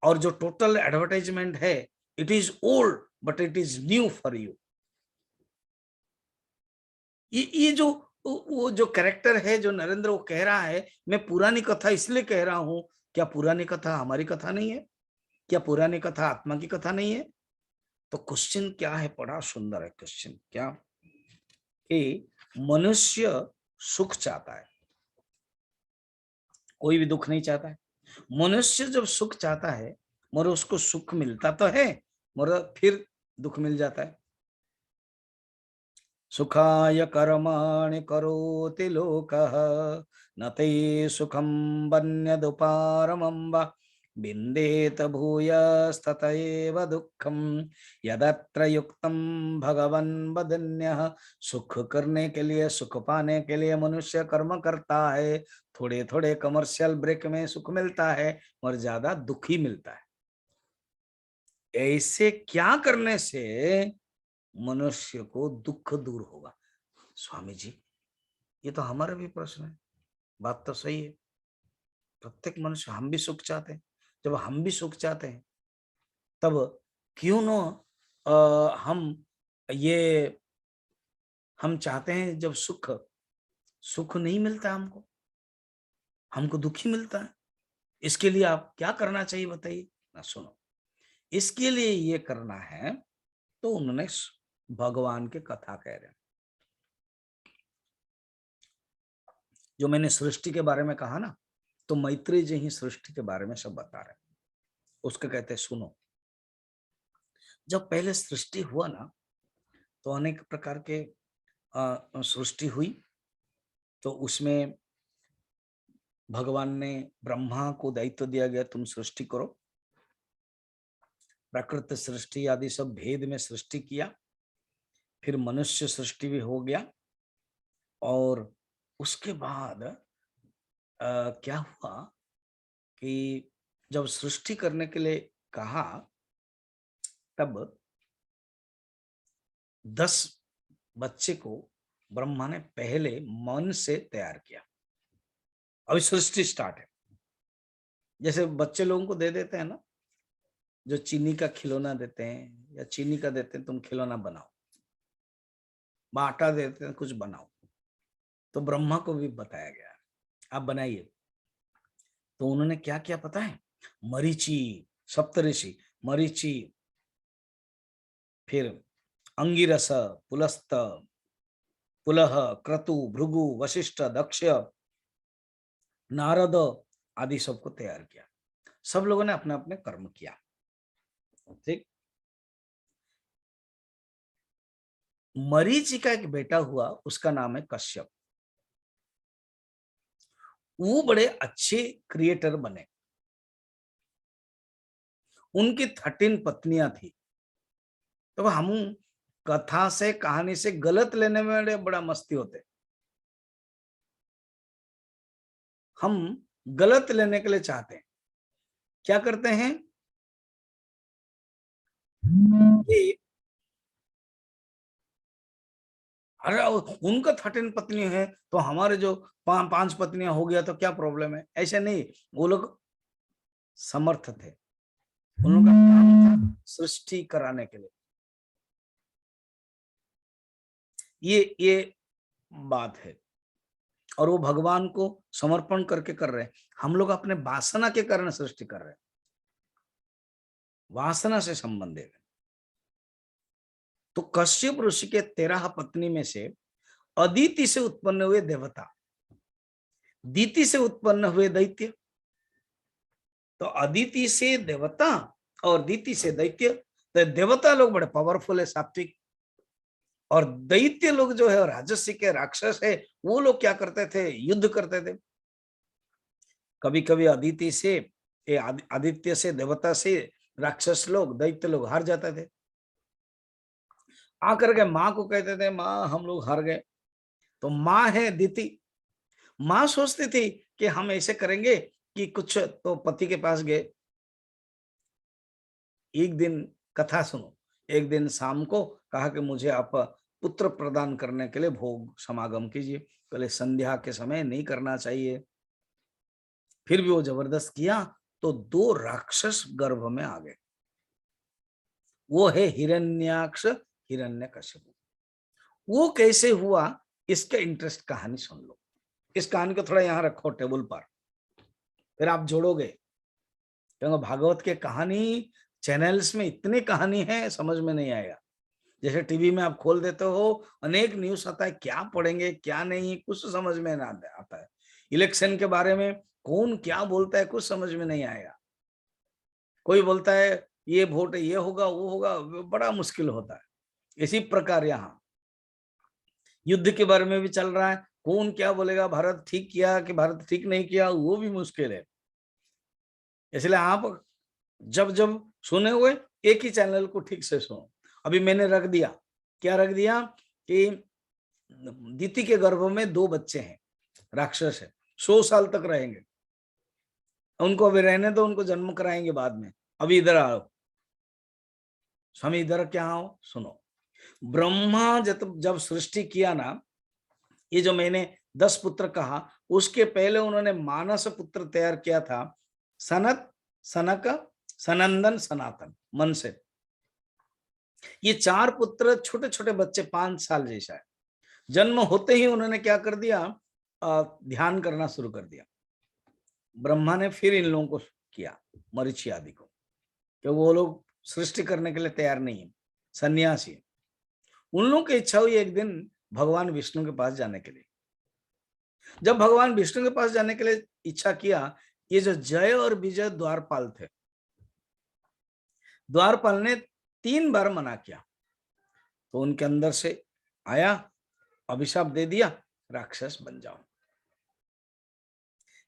और जो टोटल एडवर्टाइजमेंट है, it is old but it is new for you. ये जो वो जो कैरेक्टर है जो नरेंद्र वो कह रहा है, मैं पुरानी कथा इसलिए कह रहा हूं, क्या पुरानी कथा हमारी कथा नहीं है? क्या पुरानी कथा आत्मा की कथा नहीं है? तो क्वेश्चन क्या है, बड़ा सुंदर है क्वेश्चन, क्या कि मनुष्य सुख चाहता है, कोई भी दुख नहीं चाहता है। मनुष्य जब सुख चाहता है, मगर उसको सुख मिलता तो है, मगर फिर दुख मिल जाता है। सुखाय कर्माणि करोति लोकः न ते सुखं वन्यदुपारमं वा विन्देत भूयस्तत एव दुःखं यदत्र युक्तं भगवन् वदन्यः। सुख करने के लिए, सुख पाने के लिए मनुष्य कर्म करता है, थोड़े थोड़े कमर्शियल ब्रेक में सुख मिलता है और ज्यादा दुखी मिलता है। ऐसे क्या करने से मनुष्य को दुख दूर होगा? स्वामी जी, ये तो हमारा भी प्रश्न है। बात तो सही है, प्रत्येक मनुष्य, हम भी सुख चाहते हैं। जब हम भी सुख चाहते हैं, तब क्यों न हम ये हम चाहते हैं, जब सुख सुख नहीं मिलता हमको, हमको दुखी मिलता है। इसके लिए आप क्या करना चाहिए बताइए ना? सुनो, इसके लिए ये करना है, तो उन्होंने भगवान के कथा कह रहे हैं। जो मैंने सृष्टि के बारे में कहा ना, तो मैत्री जी ही सृष्टि के बारे में सब बता रहे हैं। उसके कहते हैं, सुनो, जब पहले सृष्टि हुआ ना, तो अनेक प्रकार के सृष्टि हुई। तो उसमें भगवान ने ब्रह्मा को दायित्व दिया गया, तुम सृष्टि करो। प्रकृति सृष्टि आदि सब भेद में सृष्टि किया। फिर मनुष्य सृष्टि भी हो गया। और उसके बाद क्या हुआ कि जब सृष्टि करने के लिए कहा, तब 10 बच्चे को ब्रह्मा ने पहले मन से तैयार किया। अभी सृष्टि स्टार्ट है। जैसे बच्चे लोगों को दे देते हैं ना, जो चीनी का खिलौना देते हैं या चीनी का देते हैं, तुम खिलौना बनाओ, आटा देते हैं, कुछ बनाओ। तो ब्रह्मा को भी बताया गया, आप बनाइए। तो उन्होंने क्या किया पता है? मरीचि, सप्तऋषि, मरीचि, फिर अंगिरस, पुलस्त, पुलह, क्रतु, भृगु, वशिष्ठ, दक्ष, नारद आदि सबको तैयार किया। सब लोगों ने अपने अपने कर्म किया। ठीक। मरीचि का एक बेटा हुआ, उसका नाम है कश्यप। वो बड़े अच्छे क्रिएटर बने। उनकी 13 पत्नियां थी। तो हम कथा से, कहानी से गलत लेने में बड़ा मस्ती होते। हम गलत लेने के लिए चाहते हैं, क्या करते हैं कि अरे उनका 13 पत्नी है, तो हमारे जो 5 पत्नियां हो गया तो क्या प्रॉब्लम है? ऐसे नहीं, वो लोग समर्थ थे। उन लोगों का काम था सृष्टि कराने के लिए। ये बात है। और वो भगवान को समर्पण करके कर रहे हैं। हम लोग अपने वासना के कारण सृष्टि कर रहे हैं, वासना से संबंधित। तो कश्यप ऋषि के 13 पत्नी में से अदिति से उत्पन्न हुए देवता, दीति से उत्पन्न हुए दैत्य। तो अदिति से देवता और दीति से दैत्य। तो देवता लोग बड़े पावरफुल है, सात्विक। और दैत्य लोग जो है राजसी के राक्षस है, वो लोग क्या करते थे? युद्ध करते थे। कभी कभी अदिति से, आदित्य से, देवता से राक्षस लोग, दैत्य लोग हार जाते थे। आकर के माँ को कहते थे, माँ हम लोग हार गए। तो माँ है दीति, माँ सोचती थी कि हम ऐसे करेंगे कि कुछ, तो पति के पास गए। एक दिन, कथा सुनो, एक दिन शाम को कहा कि मुझे आप पुत्र प्रदान करने के लिए भोग समागम कीजिए। पहले संध्या के समय नहीं करना चाहिए। फिर भी वो जबरदस्त किया, तो 2 राक्षस गर्भ में आ गए। वो है हिरण्याक्ष, हिरण्यकशिपु। वो कैसे हुआ? इसके इंटरेस्ट कहानी सुन लो। इस कहानी को थोड़ा यहाँ रखो टेबल पर, फिर आप जोड़ोगे। क्योंकि भागवत के कहानी चैनल्स में इतनी कहानी है, समझ में नहीं आएगा। जैसे टीवी में आप खोल देते हो, अनेक न्यूज आता है, क्या पढ़ेंगे क्या नहीं, कुछ समझ में ना आता है। इलेक्शन के बारे में कौन क्या बोलता है, कुछ समझ में नहीं आएगा। कोई बोलता है ये वोट ये होगा वो होगा, बड़ा मुश्किल होता है। इसी प्रकार यहाँ युद्ध के बारे में भी चल रहा है, कौन क्या बोलेगा, भारत ठीक किया कि भारत ठीक नहीं किया, वो भी मुश्किल है। इसलिए आप जब जब सुने हुए एक ही चैनल को ठीक से सुनो। अभी मैंने रख दिया, क्या रख दिया कि दीति के गर्भ में 2 बच्चे हैं, राक्षस है, 100 साल तक रहेंगे। उनको अभी रहने दो, उनको जन्म कराएंगे बाद में। अभी इधर आओ स्वामी, इधर क्या आओ सुनो। ब्रह्मा जब सृष्टि किया ना, ये जो मैंने 10 पुत्र कहा, उसके पहले उन्होंने मानस पुत्र तैयार किया था, सनत, सनक, सनंदन, सनातन, मन से। ये 4 पुत्र छोटे छोटे बच्चे, 5 साल जैसा है। जन्म होते ही उन्होंने क्या कर दिया, ध्यान करना शुरू कर दिया। ब्रह्मा ने फिर इन लोगों को किया, मरीचि आदि को, क्योंकि वो लोग सृष्टि करने के लिए तैयार नहीं है, सन्यासी है। उन लोगों की इच्छा हुई एक दिन भगवान विष्णु के पास जाने के लिए। जब भगवान विष्णु के पास जाने के लिए इच्छा किया, ये जो जय और विजय द्वारपाल थे, द्वारपाल ने 3 बार मना किया, तो उनके अंदर से आया, अभिशाप दे दिया, राक्षस बन जाओ।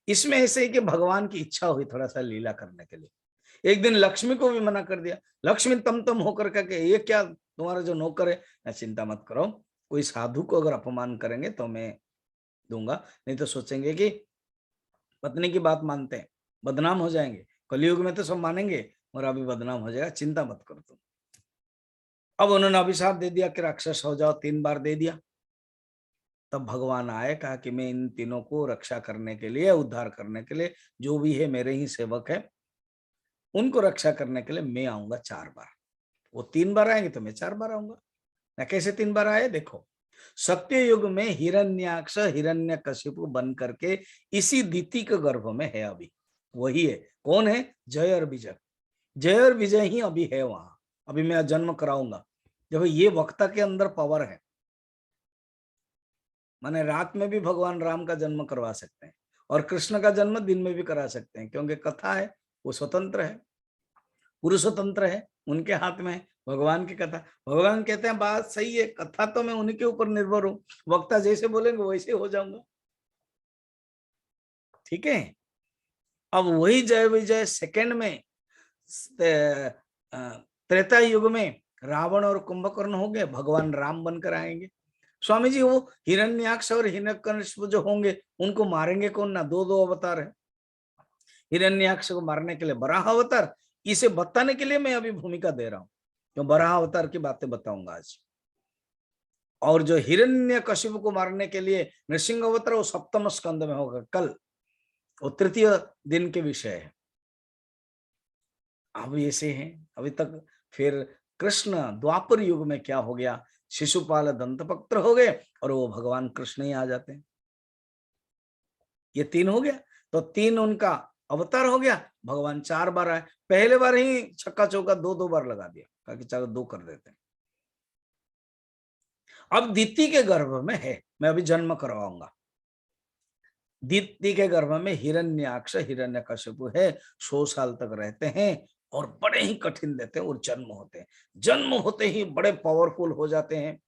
इसमें ऐसे ही कि भगवान की इच्छा हुई थोड़ा सा लीला करने के लिए। एक दिन लक्ष्मी को भी मना कर दिया। लक्ष्मी तम होकर के, ये क्या तुम्हारा जो नौकर है, चिंता मत करो, कोई साधु को अगर अपमान करेंगे तो मैं दूंगा, नहीं तो सोचेंगे कि पत्नी की बात मानते हैं, बदनाम हो जाएंगे। कलयुग में तो सब मानेंगे और अभी बदनाम हो जाएगा, चिंता मत करो तुम। अब उन्होंने अभिशाप दे दिया कि राक्षस हो जाओ, 3 बार दे दिया। तब भगवान आए, कहा कि मैं इन तीनों को रक्षा करने के लिए, उद्धार करने के लिए, जो भी है मेरे ही सेवक है, उनको रक्षा करने के लिए मैं आऊंगा 4 बार। वो 3 बार आएंगे तो मैं 4 बार आऊंगा ना। कैसे 3 बार आए देखो। सत्य युग में हिरण्याक्ष हिरण्यकशिपु बन करके इसी दीति के गर्भ में है अभी। वही है, कौन है, जय और विजय। जय और विजय ही अभी है वहां। अभी मैं जन्म कराऊंगा। देखो ये वक्ता के अंदर पावर है। माने रात में भी भगवान राम का जन्म करवा सकते हैं और कृष्ण का जन्म दिन में भी करा सकते हैं, क्योंकि कथा है, वो स्वतंत्र है, पुरुष स्वतंत्र है, उनके हाथ में है। भगवान की कथा, भगवान कहते हैं बात सही है, कथा तो मैं उन्हीं के ऊपर निर्भर हूं, वक्ता जैसे बोलेंगे वैसे हो जाऊंगा। ठीक है। अब वही जय विजय सेकंड में त्रेता युग में रावण और कुंभकर्ण हो गए, भगवान राम बनकर आएंगे। स्वामी जी वो हिरण्याक्ष और हिरण्यकशिपु जो होंगे उनको मारेंगे कौन ना, 2 अवतार है। हिरण्याक्ष को मारने के लिए बराह अवतार, इसे बताने के लिए मैं अभी भूमिका दे रहा हूं, तो बराह अवतार की बातें बताऊंगा आज। और जो हिरण्यकशिपु को मारने के लिए नृसिंह अवतार, वो 7वें स्कंद में होगा कल, वो 3य दिन के विषय है। अब ऐसे हैं अभी तक। फिर कृष्ण द्वापर युग में क्या हो गया, शिशुपाल दंतपत्र हो गए और वो भगवान कृष्ण ही आ जाते हैं। ये 3 हो गया, तो 3 उनका अवतार हो गया। भगवान 4 बार आए, पहले बार ही छक्का चौका 2 बार लगा दिया, कहा कि चलो 2 कर देते हैं। अब दीति के गर्भ में है, मैं अभी जन्म करवाऊंगा। दीति के गर्भ में हिरण्याक्ष हिरण्यकशिपु है, 100 साल तक रहते हैं और बड़े ही कठिन देते हैं और जन्म होते हैं। जन्म होते ही बड़े पावरफुल हो जाते हैं।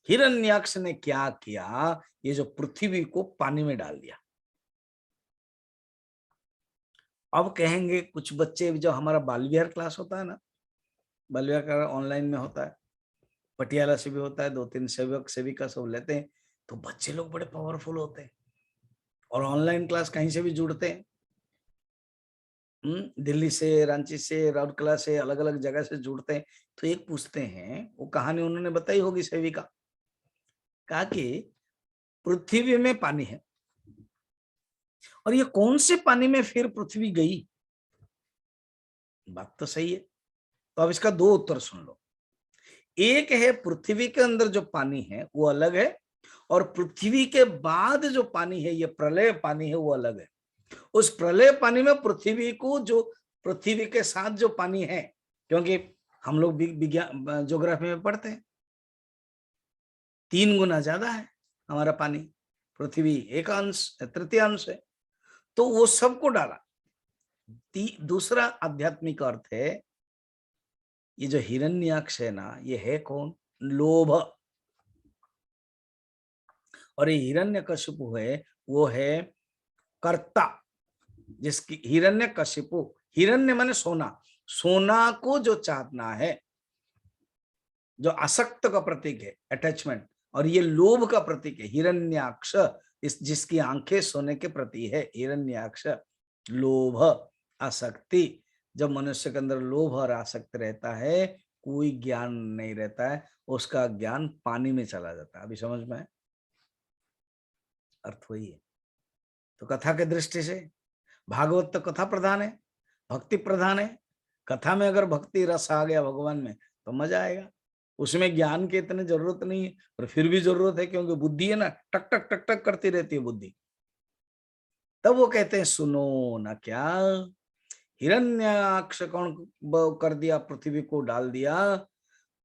हिरण्याक्ष ने क्या किया, ये जो पृथ्वी को पानी में डाल दिया। अब कहेंगे कुछ बच्चे, जो हमारा बाल विहार क्लास होता है ना, बाल विहार का ऑनलाइन में होता है, पटियाला से भी होता है, 2-3 सेवक सेविका सब लेते हैं, तो बच्चे लोग बड़े पावरफुल होते हैं और ऑनलाइन क्लास कहीं से भी जुड़ते हैं। दिल्ली से, रांची से, राउरकेला से, अलग अलग जगह से जुड़ते हैं। तो एक पूछते हैं, वो कहानी उन्होंने बताई होगी सेविका, कहा कि पृथ्वी में पानी है और ये कौन से पानी में फिर पृथ्वी गई। बात तो सही है, तो अब इसका 2 उत्तर सुन लो। एक है पृथ्वी के अंदर जो पानी है वो अलग है, और पृथ्वी के बाद जो पानी है, ये प्रलय पानी है, वो अलग है। उस प्रलय पानी में पृथ्वी को, जो पृथ्वी के साथ जो पानी है, क्योंकि हम लोग विज्ञान ज्योग्राफी में पढ़ते हैं, 3 गुना ज्यादा है हमारा पानी, पृथ्वी एक अंश तृतीयांश है, तो वो सबको डाला। दूसरा आध्यात्मिक अर्थ है, ये जो हिरण्याक्ष है ना, ये है कौन? लोभ। और ये हिरण्यकशिपु है, वो है कर्ता, जिसकी हिरण्यकशिपु, हिरण्य माने सोना, सोना को जो चाहना है, जो आसक्त का प्रतीक है, अटैचमेंट, और ये लोभ का प्रतीक है हिरण्याक्ष, इस जिसकी आंखें सोने के प्रति है, हिरण्याक्ष। लोभ, आसक्ति, जब मनुष्य के अंदर लोभ और आसक्ति रहता है, कोई ज्ञान नहीं रहता है, उसका ज्ञान पानी में चला जाता है। अभी समझ में? अर्थ वही है। तो कथा के दृष्टि से भागवत तो कथा प्रधान है, भक्ति प्रधान है। कथा में अगर भक्ति रस आ गया भगवान में तो मजा आएगा। उसमें ज्ञान की इतनी जरूरत नहीं है, पर फिर भी जरूरत है, क्योंकि बुद्धि है ना, टक टक टक टक करती रहती है बुद्धि। तब वो कहते हैं सुनो ना, क्या हिरण्याक्ष कौन कर दिया, पृथ्वी को डाल दिया।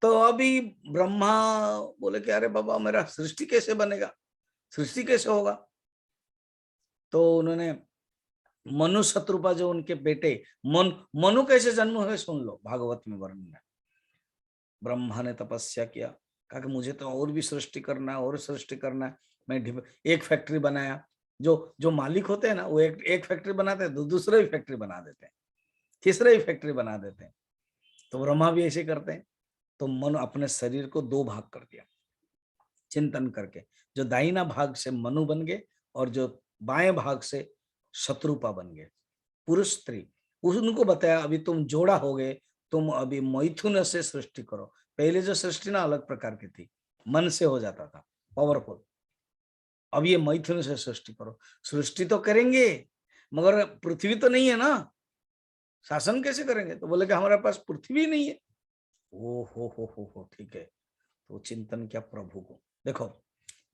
तो अभी ब्रह्मा बोले कि अरे बाबा, मेरा सृष्टि कैसे बनेगा, सृष्टि कैसे होगा? तो उन्होंने मनु शत्रुपा, जो उनके बेटे, मनु कैसे जन्म हुए सुन लो, भागवत में वर्णन है। ब्रह्मा ने तपस्या किया, कहा कि मुझे तो और भी सृष्टि करना है, और सृष्टि करना है। मैं एक फैक्ट्री बनाया। जो जो मालिक होते हैं ना, वो एक फैक्ट्री बनाते हैं, दूसरे ही फैक्ट्री बना देते हैं, तीसरे ही फैक्ट्री बना देते हैं। तो ब्रह्मा भी ऐसे करते हैं। तो मनु अपने शरीर को 2 भाग कर दिया चिंतन करके। जो दाहिना भाग से मनु बन गए, और जो बाएं भाग से शत्रुपा बन गए, पुरुष स्त्री। उनको बताया अभी तुम जोड़ा हो गए, तुम अभी मैथुन से सृष्टि करो। पहले जो सृष्टि ना अलग प्रकार की थी, मन से हो जाता था, पावरफुल। अब ये मैथुन से सृष्टि करो। सृष्टि तो करेंगे, मगर पृथ्वी तो नहीं है ना, शासन कैसे करेंगे? तो बोले कि हमारे पास पृथ्वी नहीं है। ओ हो, ठीक है। तो चिंतन किया प्रभु को। देखो,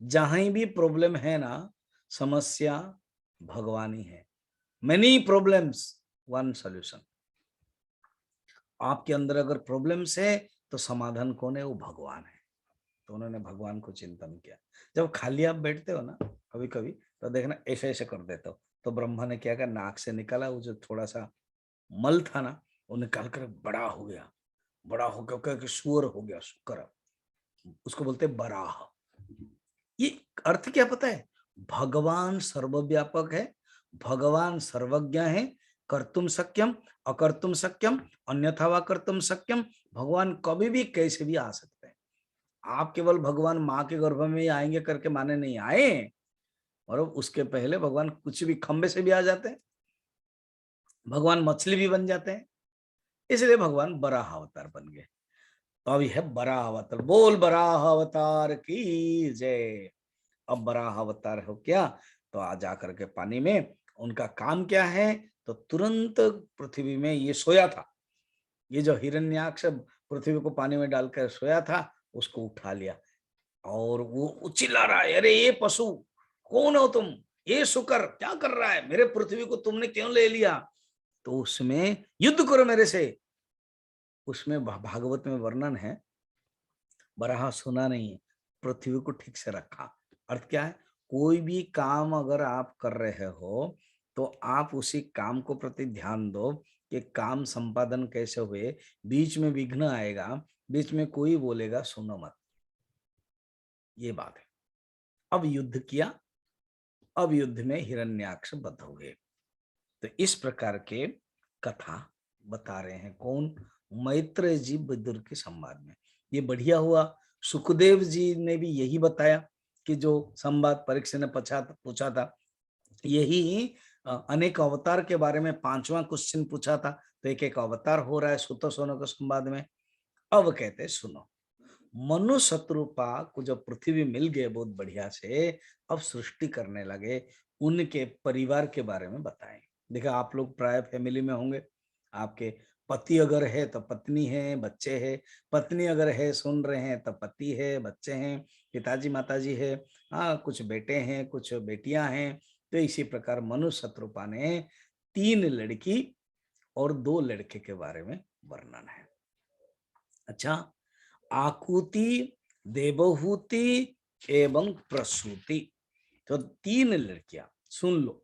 जहां भी प्रॉब्लम है ना, समस्या भगवान ही है। Many problems, one solution. आपके अंदर अगर प्रॉब्लम्स है तो समाधान कौन है? वो भगवान है। तो उन्होंने भगवान को चिंतन किया। जब खाली आप बैठते हो ना कभी कभी, तो देखना ऐसे ऐसे कर देते हो। तो ब्रह्मा ने क्या कहा, नाक से निकाला वो जो थोड़ा सा मल था ना, वो निकाल कर बड़ा हो गया, बड़ा होकर सुअर हो गया, शुक्र। उसको बोलते बराह। ये अर्थ क्या पता है? भगवान सर्वव्यापक है, भगवान सर्वज्ञ है, कर्तुम सक्यम अकर्तुम सक्यम अन्यथा वा कर्तुम सक्यम। भगवान कभी भी कैसे भी आ सकते हैं। आप केवल भगवान माँ के गर्भ में ही आएंगे करके माने नहीं आए, और उसके पहले भगवान कुछ भी खंबे से भी आ जाते हैं, भगवान मछली भी बन जाते हैं। इसलिए भगवान बराह अवतार बन गए। तो अभी है बराह अवतार। बोल बराह अवतार की जय। अब बराह अवतार हो क्या, तो आ जा करके पानी में, उनका काम क्या है? तो तुरंत पृथ्वी में ये सोया था, ये जो हिरण्याक्ष पृथ्वी को पानी में डालकर सोया था, उसको उठा लिया। और वो चिल्ला रहा है, अरे ये पशु, कौन हो तुम? ये शुकर क्या कर रहा है? मेरे पृथ्वी को तुमने क्यों ले लिया? तो उसमें युद्ध करो मेरे से। उसमें भागवत में वर्णन है, बराह सुना नहीं है, पृथ्वी को ठीक से रखा। अर्थ क्या है? कोई भी काम अगर आप कर रहे हो, तो आप उसी काम को प्रति ध्यान दो कि काम संपादन कैसे हुए। बीच में विघ्न आएगा, बीच में कोई बोलेगा सुनो मत, ये बात है। अब युद्ध किया, अब युद्ध में हिरण्याक्ष बध हो गए। तो इस प्रकार के कथा बता रहे हैं कौन? मैत्रेय जी विदुर के संवाद में। ये बढ़िया हुआ, सुखदेव जी ने भी यही बताया कि जो संवाद परीक्षित ने पूछा था, यही अनेक अवतार के बारे में 5वां क्वेश्चन पूछा था। तो एक एक अवतार हो रहा है सुत सोनो के संवाद में। अब कहते सुनो, मनु शत्रुपा को जब पृथ्वी मिल गए बहुत बढ़िया से, अब सृष्टि करने लगे, उनके परिवार के बारे में बताएं। देखा, आप लोग प्राय फैमिली में होंगे, आपके पति अगर है तो पत्नी है, बच्चे है, पत्नी अगर है सुन रहे हैं तो पति है, बच्चे हैं, पिताजी माताजी है, हाँ, कुछ बेटे हैं, कुछ बेटियां हैं। तो इसी प्रकार मनु शत्रुपा ने 3 लड़की और 2 लड़के के बारे में वर्णन है। अच्छा, आकुति, देवहूति एवं प्रसूति, तो 3 लड़कियां, सुन लो।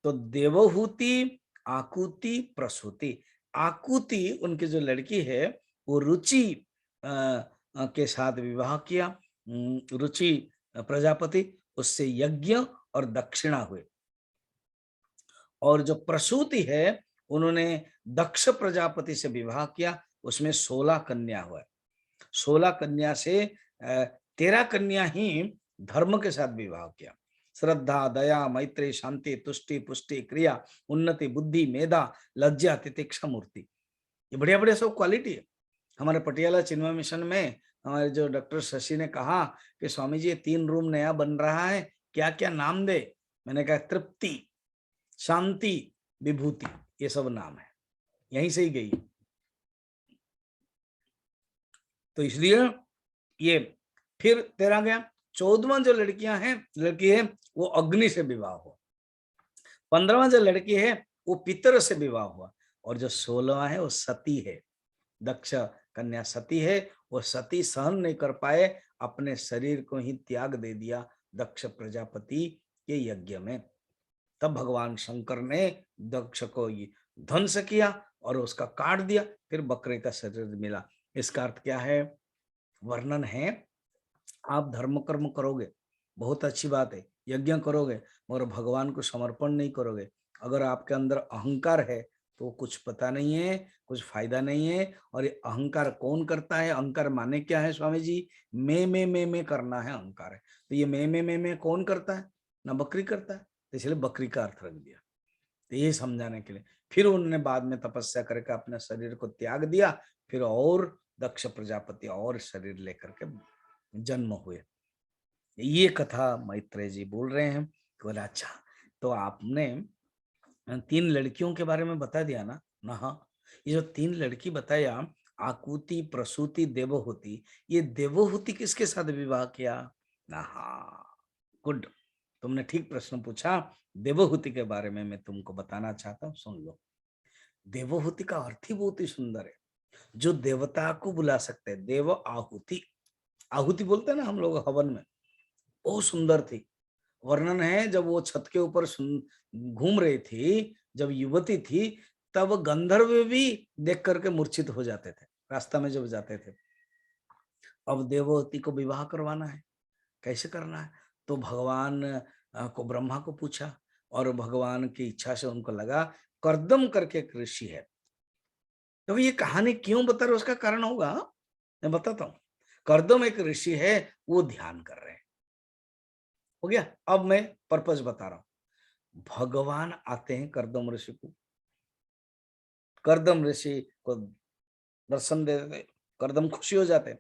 तो देवहूति, आकुति, प्रसूति। आकुति उनकी जो लड़की है वो रुचि के साथ विवाह किया। रुचि प्रजापति, उससे यज्ञ और दक्षिणा हुए। और जो प्रसूति है उन्होंने दक्ष प्रजापति से विवाह किया, उसमें 16 कन्या हुआ। 16 कन्या से 13 कन्या ही धर्म के साथ विवाह किया। श्रद्धा, दया, मैत्री, शांति, तुष्टि, पुष्टि, क्रिया, उन्नति, बुद्धि, मेधा, लज्जा, तितिक्षा, मूर्ति, ये बढ़िया बढ़िया सब क्वालिटी है। हमारे पटियाला चिन्मय मिशन में हमारे जो डॉक्टर शशि ने कहा कि स्वामी जी ये 3 रूम नया बन रहा है, क्या क्या नाम दे। मैंने कहा तृप्ति, शांति, विभूति, ये सब नाम है, यहीं से ही गई। तो इसलिए ये फिर 13 गया। 14वां जो लड़कियां हैं, लड़की है वो अग्नि से विवाह हुआ। 15वां जो लड़की है वो पितर से विवाह हुआ। और जो 16वां है वो सती है, दक्ष कन्या सती है। वो सती सहन नहीं कर पाए, अपने शरीर को ही त्याग दे दिया दक्ष प्रजापति के यज्ञ में। तब भगवान शंकर ने दक्ष को ध्वंस किया और उसका काट दिया, फिर बकरे का शरीर मिला। इसका अर्थ क्या है? वर्णन है, आप धर्म कर्म करोगे, बहुत अच्छी बात है, यज्ञ करोगे, मगर भगवान को समर्पण नहीं करोगे, अगर आपके अंदर अहंकार है तो कुछ पता नहीं है, कुछ फायदा नहीं है। और ये अहंकार कौन करता है? अहंकार माने क्या है स्वामी जी? मैं करना है अहंकार है। तो ये मैं कौन करता है? ना बकरी करता है, तो इसलिए बकरी का अर्थ रख दिया। तो ये समझाने के लिए फिर उन्होंने बाद में तपस्या करके अपने शरीर को त्याग दिया, फिर और दक्ष प्रजापति और शरीर लेकर के जन्म हुए। ये कथा मैत्रेय जी बोल रहे हैं। तो बोला अच्छा, तो आपने 3 लड़कियों के बारे में बता दिया ना? ना हाँ, ये जो 3 लड़की बताया, आकुति, प्रसूति, देवहूति, ये देवहूति किसके साथ विवाह किया? ना हाँ, गुड, तुमने ठीक प्रश्न पूछा। देवहूति के बारे में मैं तुमको बताना चाहता हूँ, सुन लो। देवहूति का अर्थ ही बहुत ही सुंदर है, जो देवता को बुला सकते हैं। देव आहुति, आहुति बोलते हैं ना हम लोग हवन में, बहुत सुंदर थी। वर्णन है, जब वो छत के ऊपर घूम रही थी, जब युवती थी, तब गंधर्व भी देख करके मूर्छित हो जाते थे रास्ता में जब जाते थे। अब देवहूति को विवाह करवाना है, कैसे करना है? तो भगवान को ब्रह्मा को पूछा, और भगवान की इच्छा से उनको लगा कर्दम करके एक ऋषि है। तो ये कहानी क्यों बता रहे, उसका कारण होगा, मैं बताता हूँ। कर्दम एक ऋषि है, वो ध्यान कर रहे हैं। हो गया? अब मैं पर्पस बता रहा हूँ। भगवान आते हैं कर्दम ऋषि को, कर्दम ऋषि को दर्शन दे देते, कर्दम खुशी हो जाते हैं,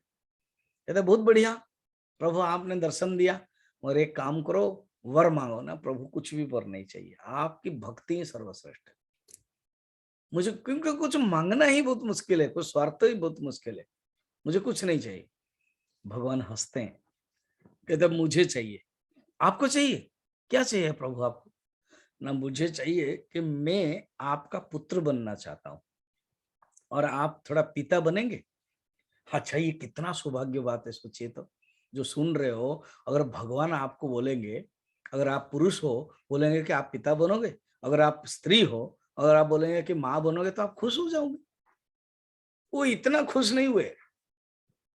कहते बहुत बढ़िया प्रभु आपने दर्शन दिया, और एक काम करो, वर मांगो ना। प्रभु कुछ भी वर नहीं चाहिए, आपकी भक्ति ही सर्वश्रेष्ठ है। मुझे क्योंकि कुछ मांगना ही बहुत मुश्किल है, कुछ स्वार्थ ही बहुत मुश्किल है, मुझे कुछ नहीं चाहिए। भगवान हंसते हैं, कहते मुझे चाहिए। आपको चाहिए? क्या चाहिए प्रभु आपको? ना, मुझे चाहिए कि मैं आपका पुत्र बनना चाहता हूं, और आप थोड़ा पिता बनेंगे। अच्छा, ये कितना सौभाग्य बात है, सोचिए तो। जो सुन रहे हो, अगर भगवान आपको बोलेंगे, अगर आप पुरुष हो बोलेंगे कि आप पिता बनोगे, अगर आप स्त्री हो अगर आप बोलेंगे कि माँ बनोगे, तो आप खुश हो जाओगे। वो इतना खुश नहीं हुए,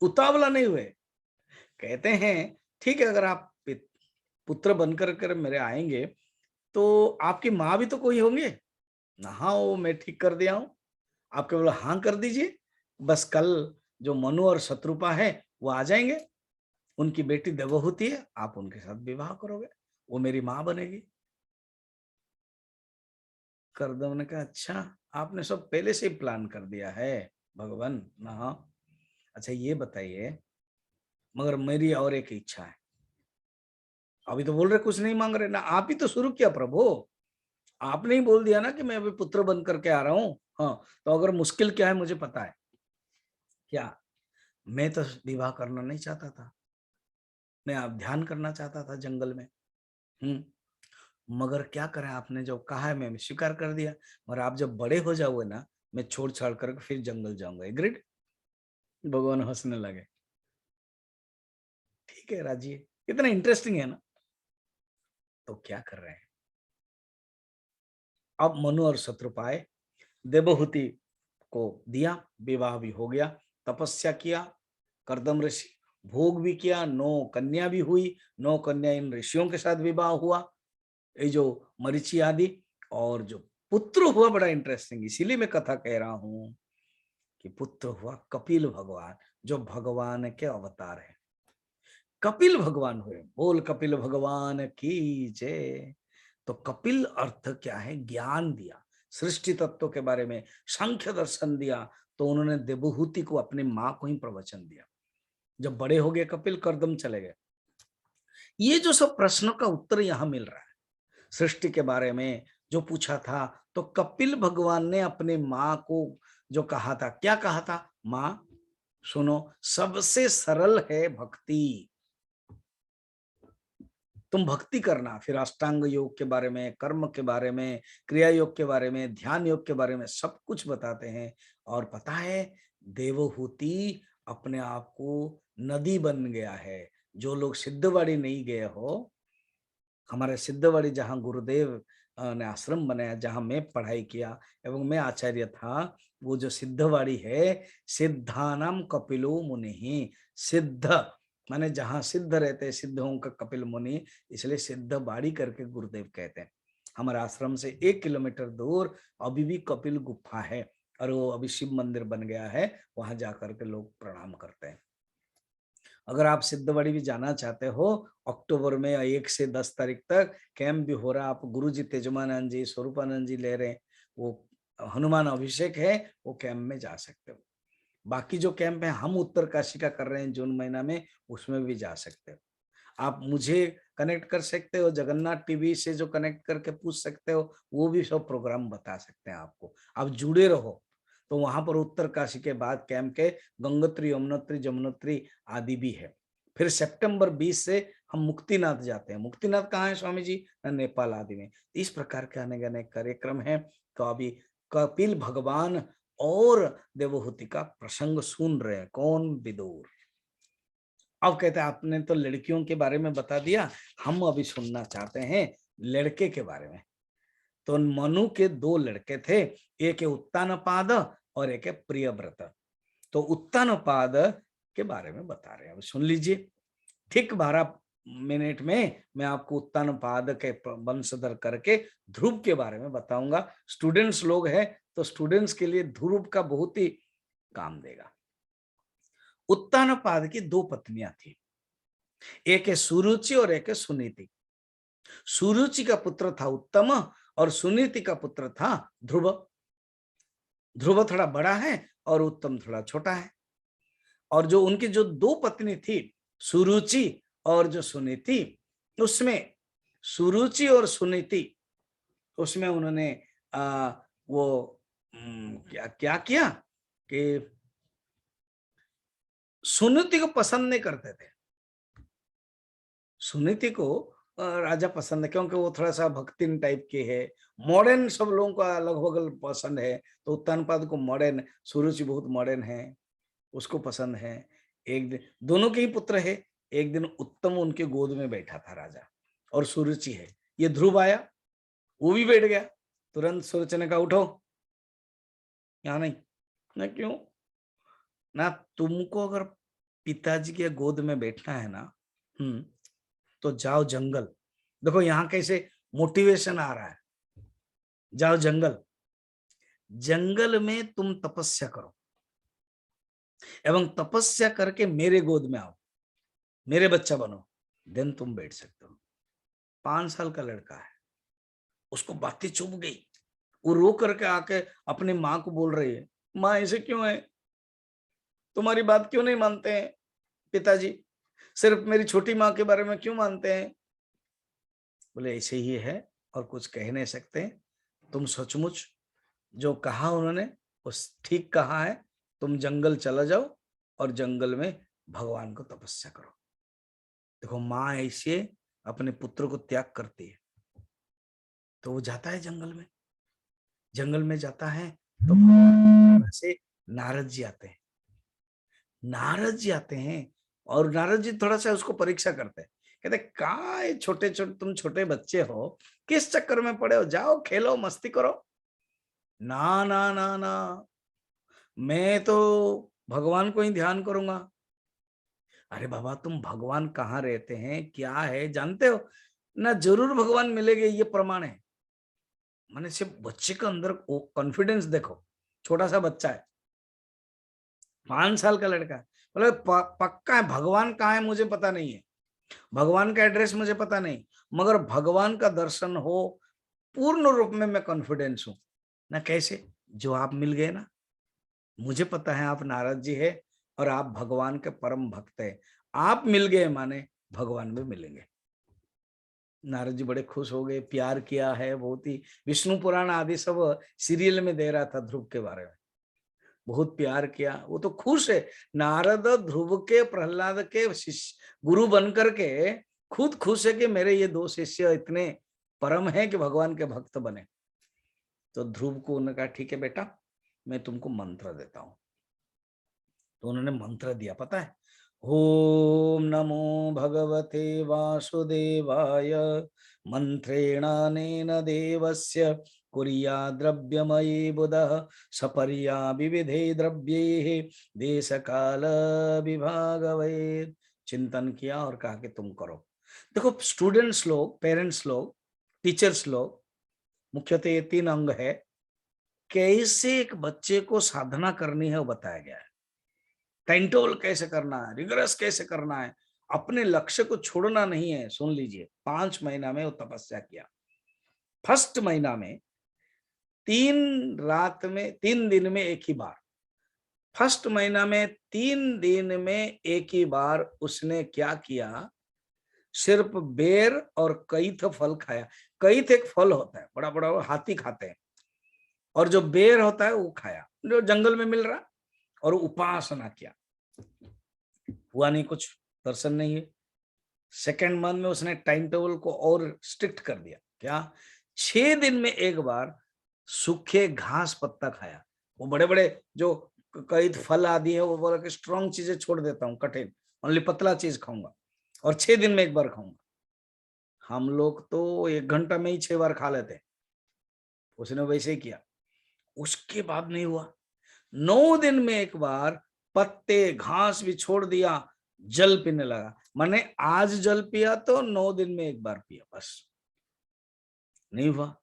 उतावला नहीं हुए। कहते हैं ठीक है, अगर आप पुत्र बनकर कर मेरे आएंगे, तो आपकी माँ भी तो कोई होंगे ना? हाँ, वो मैं ठीक कर दिया हूँ, आप केवल हाँ कर दीजिए। बस कल जो मनु और शत्रुपा है वो आ जाएंगे, उनकी बेटी देवहूति है, आप उनके साथ विवाह करोगे, वो मेरी माँ बनेगी। कर्दम ने कहा अच्छा, आपने सब पहले से ही प्लान कर दिया है भगवान। ना हाँ, अच्छा ये बताइए, मगर मेरी और एक इच्छा है। अभी तो बोल रहे कुछ नहीं मांग रहे ना, आप ही तो शुरू किया प्रभु, आपने ही बोल दिया ना कि मैं अभी पुत्र बन करके आ रहा हूँ। हाँ, तो अगर मुश्किल क्या है मुझे पता है। क्या? मैं तो विवाह करना नहीं चाहता था, मैं आप ध्यान करना चाहता था जंगल में। मगर क्या करें, आपने जो कहा है मैं स्वीकार कर दिया। और आप जब बड़े हो जाओगे ना, मैं छोड़ छाड़ करके फिर जंगल जाऊंगा। एग्रीड? भगवान हंसने लगे। ठीक है राजी है, कितना इंटरेस्टिंग है ना। तो क्या कर रहे हैं, अब मनु और शत्रुपाय देवहूति को दिया, विवाह भी हो गया, तपस्या किया करदम ऋषि, भोग भी किया, 9 कन्या भी हुई, 9 कन्या इन ऋषियों के साथ विवाह हुआ, ये जो मरीचि आदि। और जो पुत्र हुआ बड़ा इंटरेस्टिंग, इसीलिए मैं कथा कह रहा हूं कि पुत्र हुआ कपिल भगवान, जो भगवान के अवतार है। कपिल भगवान हुए, बोल कपिल भगवान की जय। तो कपिल अर्थ क्या है, ज्ञान दिया, सृष्टि तत्व के बारे में सांख्य दर्शन दिया। तो उन्होंने देवहूति को अपनी मां को ही प्रवचन दिया। जब बड़े हो गए कपिल, करदम चले गए। ये जो सब प्रश्नों का उत्तर यहाँ मिल रहा है, सृष्टि के बारे में जो पूछा था, तो कपिल भगवान ने अपने माँ को जो कहा था, क्या कहा था, माँ सुनो, सबसे सरल है भक्ति, तुम भक्ति करना। फिर अष्टांग योग के बारे में, कर्म के बारे में, क्रिया योग के बारे में, ध्यान योग के बारे में सब कुछ बताते हैं। और पता है, देवहूति अपने आप को नदी बन गया है। जो लोग सिद्धवाड़ी नहीं गए हो, हमारे सिद्धवाड़ी जहाँ गुरुदेव ने आश्रम बनाया, जहाँ मैं पढ़ाई किया एवं मैं आचार्य था, वो जो सिद्धवाड़ी है, सिद्धानाम कपिलो मुनि, सिद्ध माने जहाँ सिद्ध रहते हैं, सिद्धों का कपिल मुनि, इसलिए सिद्धवाड़ी करके गुरुदेव कहते हैं। हमारे आश्रम से 1 किलोमीटर दूर अभी भी कपिल गुफा है, और वो अभी शिव मंदिर बन गया है, वहां जाकर के लोग प्रणाम करते हैं। अगर आप सिद्धवाड़ी भी जाना चाहते हो, अक्टूबर में 1 से 10 तारीख तक कैंप भी हो रहा है। आप गुरु जी तेजमानंद जी, स्वरूपानंद जी ले रहे हैं, वो हनुमान अभिषेक है, वो कैंप में जा सकते हो। बाकी जो कैंप है हम उत्तरकाशी का कर रहे हैं जून महीना में, उसमें भी जा सकते हो। आप मुझे कनेक्ट कर सकते हो, जगन्नाथ टीवी से जो कनेक्ट करके पूछ सकते हो, वो भी सब प्रोग्राम बता सकते हैं आपको। आप जुड़े रहो। तो वहां पर उत्तरकाशी के बाद कैंप के गंगोत्री, यमुनोत्री, जमुनोत्री आदि भी है। फिर सितंबर 20 से हम मुक्तिनाथ जाते हैं। मुक्तिनाथ कहाँ है स्वामी जी? नेपाल आदि में। इस प्रकार के अनेक अनेक कार्यक्रम है। तो अभी कपिल भगवान और देवहूति का प्रसंग सुन रहे हैं, कौन? विदुर। अब कहते हैं आपने तो लड़कियों के बारे में बता दिया, हम अभी सुनना चाहते हैं लड़के के बारे में। तो मनु के 2 लड़के थे, एक है उत्तानपाद और एक है प्रियव्रत। तो उत्तानपाद के बारे में बता रहे हैं, अब सुन लीजिए। ठीक 12 मिनट में मैं आपको उत्तानपाद के वंशधर करके ध्रुव के बारे में बताऊंगा। स्टूडेंट्स लोग हैं, तो स्टूडेंट्स के लिए ध्रुव का बहुत ही काम देगा। उत्तानपाद की 2 पत्नियां थी, एक है सुरुचि और एक है सुनीति। सुरुचि का पुत्र था उत्तम और सुनीति का पुत्र था ध्रुव। ध्रुव थोड़ा बड़ा है और उत्तम थोड़ा छोटा है। और जो उनकी जो 2 पत्नी थी, सुरुचि और जो सुनीति, उसमें सुरुचि और सुनीति, उसमें उन्होंने वो क्या क्या किया कि सुनीति को पसंद नहीं करते थे। सुनीति को राजा पसंद है, क्योंकि वो थोड़ा सा भक्तिन टाइप के है, मॉडर्न सब लोगों का लगभग पसंद है। तो उत्तानपाद को मॉडर्न, सुरुचि बहुत मॉडर्न है, उसको पसंद है। एक दिन दोनों के ही पुत्र है। एक दिन उत्तम उनके गोद में बैठा था राजा, और सुरुचि है। ये ध्रुव आया, वो भी बैठ गया। तुरंत सुरुचि ने कहा, उठो, यहाँ नहीं। ना क्यों? ना तुमको अगर पिताजी के गोद में बैठना है ना, तो जाओ जंगल। देखो यहाँ कैसे मोटिवेशन आ रहा है। जाओ जंगल, जंगल में तुम तपस्या करो, एवं तपस्या करके मेरे गोद में आओ, मेरे बच्चा बनो, देन तुम बैठ सकते हो। 5 साल का लड़का है, उसको बातें चुभ गई। वो रो करके आके अपनी माँ को बोल रही है, माँ ऐसे क्यों है, तुम्हारी बात क्यों नहीं मानते हैं पिताजी, सिर्फ मेरी छोटी माँ के बारे में क्यों मानते हैं? बोले ऐसे ही है, और कुछ कह नहीं सकते। तुम सचमुच जो कहा उन्होंने वो ठीक कहा है। तुम जंगल चला जाओ और जंगल में भगवान को तपस्या करो। देखो माँ ऐसे अपने पुत्र को त्याग करती है, तो वो जाता है जंगल में। जंगल में जाता है तो भगवान की प्रेरणा से नारद जी आते हैं। नारद जी आते हैं और नारद जी थोड़ा सा उसको परीक्षा करते हैं। कहते कहाँ है छोटे छोटे, तुम छोटे बच्चे हो, किस चक्कर में पड़े हो, जाओ खेलो मस्ती करो। ना ना ना ना, मैं तो भगवान को ही ध्यान करूंगा। अरे बाबा तुम भगवान कहाँ रहते हैं, क्या है जानते हो ना, जरूर भगवान मिलेंगे, ये प्रमाण है। मैंने सिर्फ बच्चे के अंदर कॉन्फिडेंस देखो, छोटा सा बच्चा है, 5 साल का लड़का है, बोले पक्का है भगवान कहाँ है मुझे पता नहीं है, भगवान का एड्रेस मुझे पता नहीं, मगर भगवान का दर्शन हो, पूर्ण रूप में मैं कॉन्फिडेंस हूं ना। कैसे? जो आप मिल गए ना, मुझे पता है आप नारद जी है और आप भगवान के परम भक्त है, आप मिल गए माने भगवान भी मिलेंगे। नारद जी बड़े खुश हो गए, प्यार किया है बहुत ही, विष्णु पुराण आदि सब सीरियल में दे रहा था ध्रुव के बारे में, बहुत प्यार किया, वो तो खुश है। नारद ध्रुव के प्रहलाद के शिष्य गुरु बन करके खुद खुश है कि मेरे ये 2 शिष्य इतने परम है कि भगवान के भक्त बने। तो ध्रुव को उन्होंने कहा ठीक है बेटा, मैं तुमको मंत्र देता हूं। तो उन्होंने मंत्र दिया, पता है, ओम नमो भगवते वासुदेवाय, मंत्रेणानेन देवस्य कुर्या द्रव्यमयी बुधः सपर्या विविधे द्रव्ये देश काल विभागवे। चिंतन किया और कहा कि तुम करो। देखो स्टूडेंट्स लोग, पेरेंट्स लोग, टीचर्स लोग, मुख्यतः ये 3 अंग है, कैसे एक बच्चे को साधना करनी है वो बताया गया है। टाइम कैसे करना है, रिगरस कैसे करना है, अपने लक्ष्य को छोड़ना नहीं है। सुन लीजिए, 5 महीना में वो तपस्या किया। फर्स्ट महीना में 3 दिन में एक ही बार, फर्स्ट महीना में 3 दिन में एक ही बार उसने क्या किया, सिर्फ बेर और कईथ फल खाया। कईथ एक फल होता है, बड़ा बड़ा हाथी खाते हैं, और जो बेर होता है वो खाया, जो जंगल में मिल रहा, और उपासना किया। हुआ नहीं कुछ, दर्शन नहीं है। सेकेंड मंथ में उसने टाइम टेबल को और स्ट्रिक्ट कर दिया। क्या? 6 दिन में एक बार सूखे घास पत्ता खाया। वो बड़े बड़े जो कई फल आदि है वो बोला कि स्ट्रॉन्ग चीजें छोड़ देता हूँ, कठिन, ओनली पतला चीज खाऊंगा, और 6 दिन में एक बार खाऊंगा। हम लोग तो 1 घंटा में ही 6 बार खा लेते, उसने वैसे ही किया। उसके बाद नहीं हुआ, 9 दिन में एक बार पत्ते घास भी छोड़ दिया, जल पीने लगा। मैंने आज जल पिया तो 9 दिन में एक बार पिया, बस। नहीं हुआ,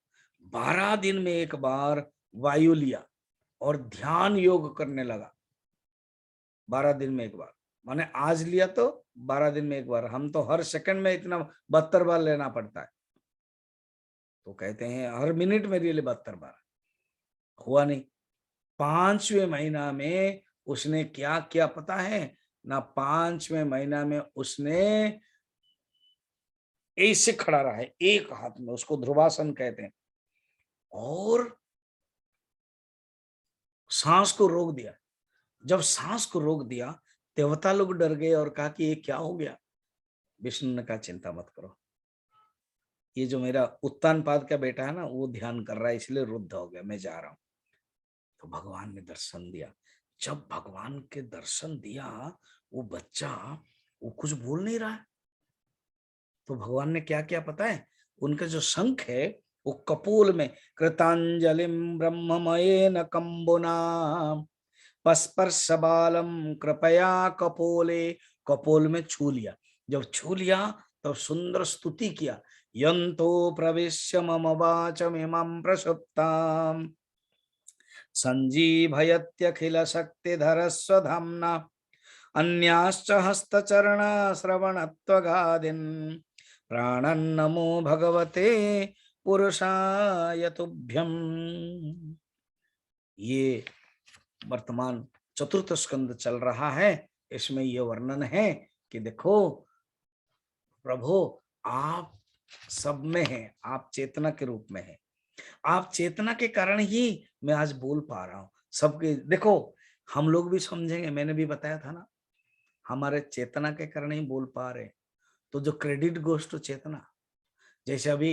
12 दिन में एक बार वायु लिया और ध्यान योग करने लगा। 12 दिन में एक बार, मैंने आज लिया तो 12 दिन में एक बार। हम तो हर सेकंड में इतना 72 बार लेना पड़ता है, तो कहते हैं हर मिनट में लिए 72 बार। हुआ नहीं। 5वें महीना में उसने क्या किया पता है ना, 5वें महीना में उसने ऐसे खड़ा रहा है, एक हाथ में, उसको ध्रुवासन कहते हैं, और सांस को रोक दिया। जब सांस को रोक दिया, देवता लोग डर गए और कहा कि ये क्या हो गया। विष्णु ने कहा चिंता मत करो, ये जो मेरा उत्तानपाद का बेटा है ना, वो ध्यान कर रहा है, इसलिए रुद्ध हो गया, मैं जा रहा हूं। तो भगवान ने दर्शन दिया। जब भगवान के दर्शन दिया, वो बच्चा, वो कुछ बोल नहीं रहा है। तो भगवान ने क्या किया पता है, उनका जो शंख है वो कपोल में, कृतांजलिम ब्रह्ममयेन कंबुना पस्पर्श बालम कृपया कपोले, कपोल में छू लिया। जब छू लिया तब सुंदर स्तुति किया, यंतो प्रविश्य मम वाचम इमं प्रसुप्ताम संजीवयत्यखिल शक्तिधर स्वधाम्ना अन्याश्च हस्तचरण श्रवणत्वगादिन् प्राणन्नमो भगवते पुरुषाय तुभ्यम्। ये वर्तमान 4th स्कंद चल रहा है, इसमें ये वर्णन है कि देखो प्रभु, आप सब में हैं, आप चेतना के रूप में हैं, आप चेतना के कारण ही मैं आज बोल पा रहा हूं सबके। देखो हम लोग भी समझेंगे, मैंने भी बताया था ना, हमारे चेतना के कारण ही बोल पा रहे। तो जो क्रेडिट गोes टू चेतना। जैसे अभी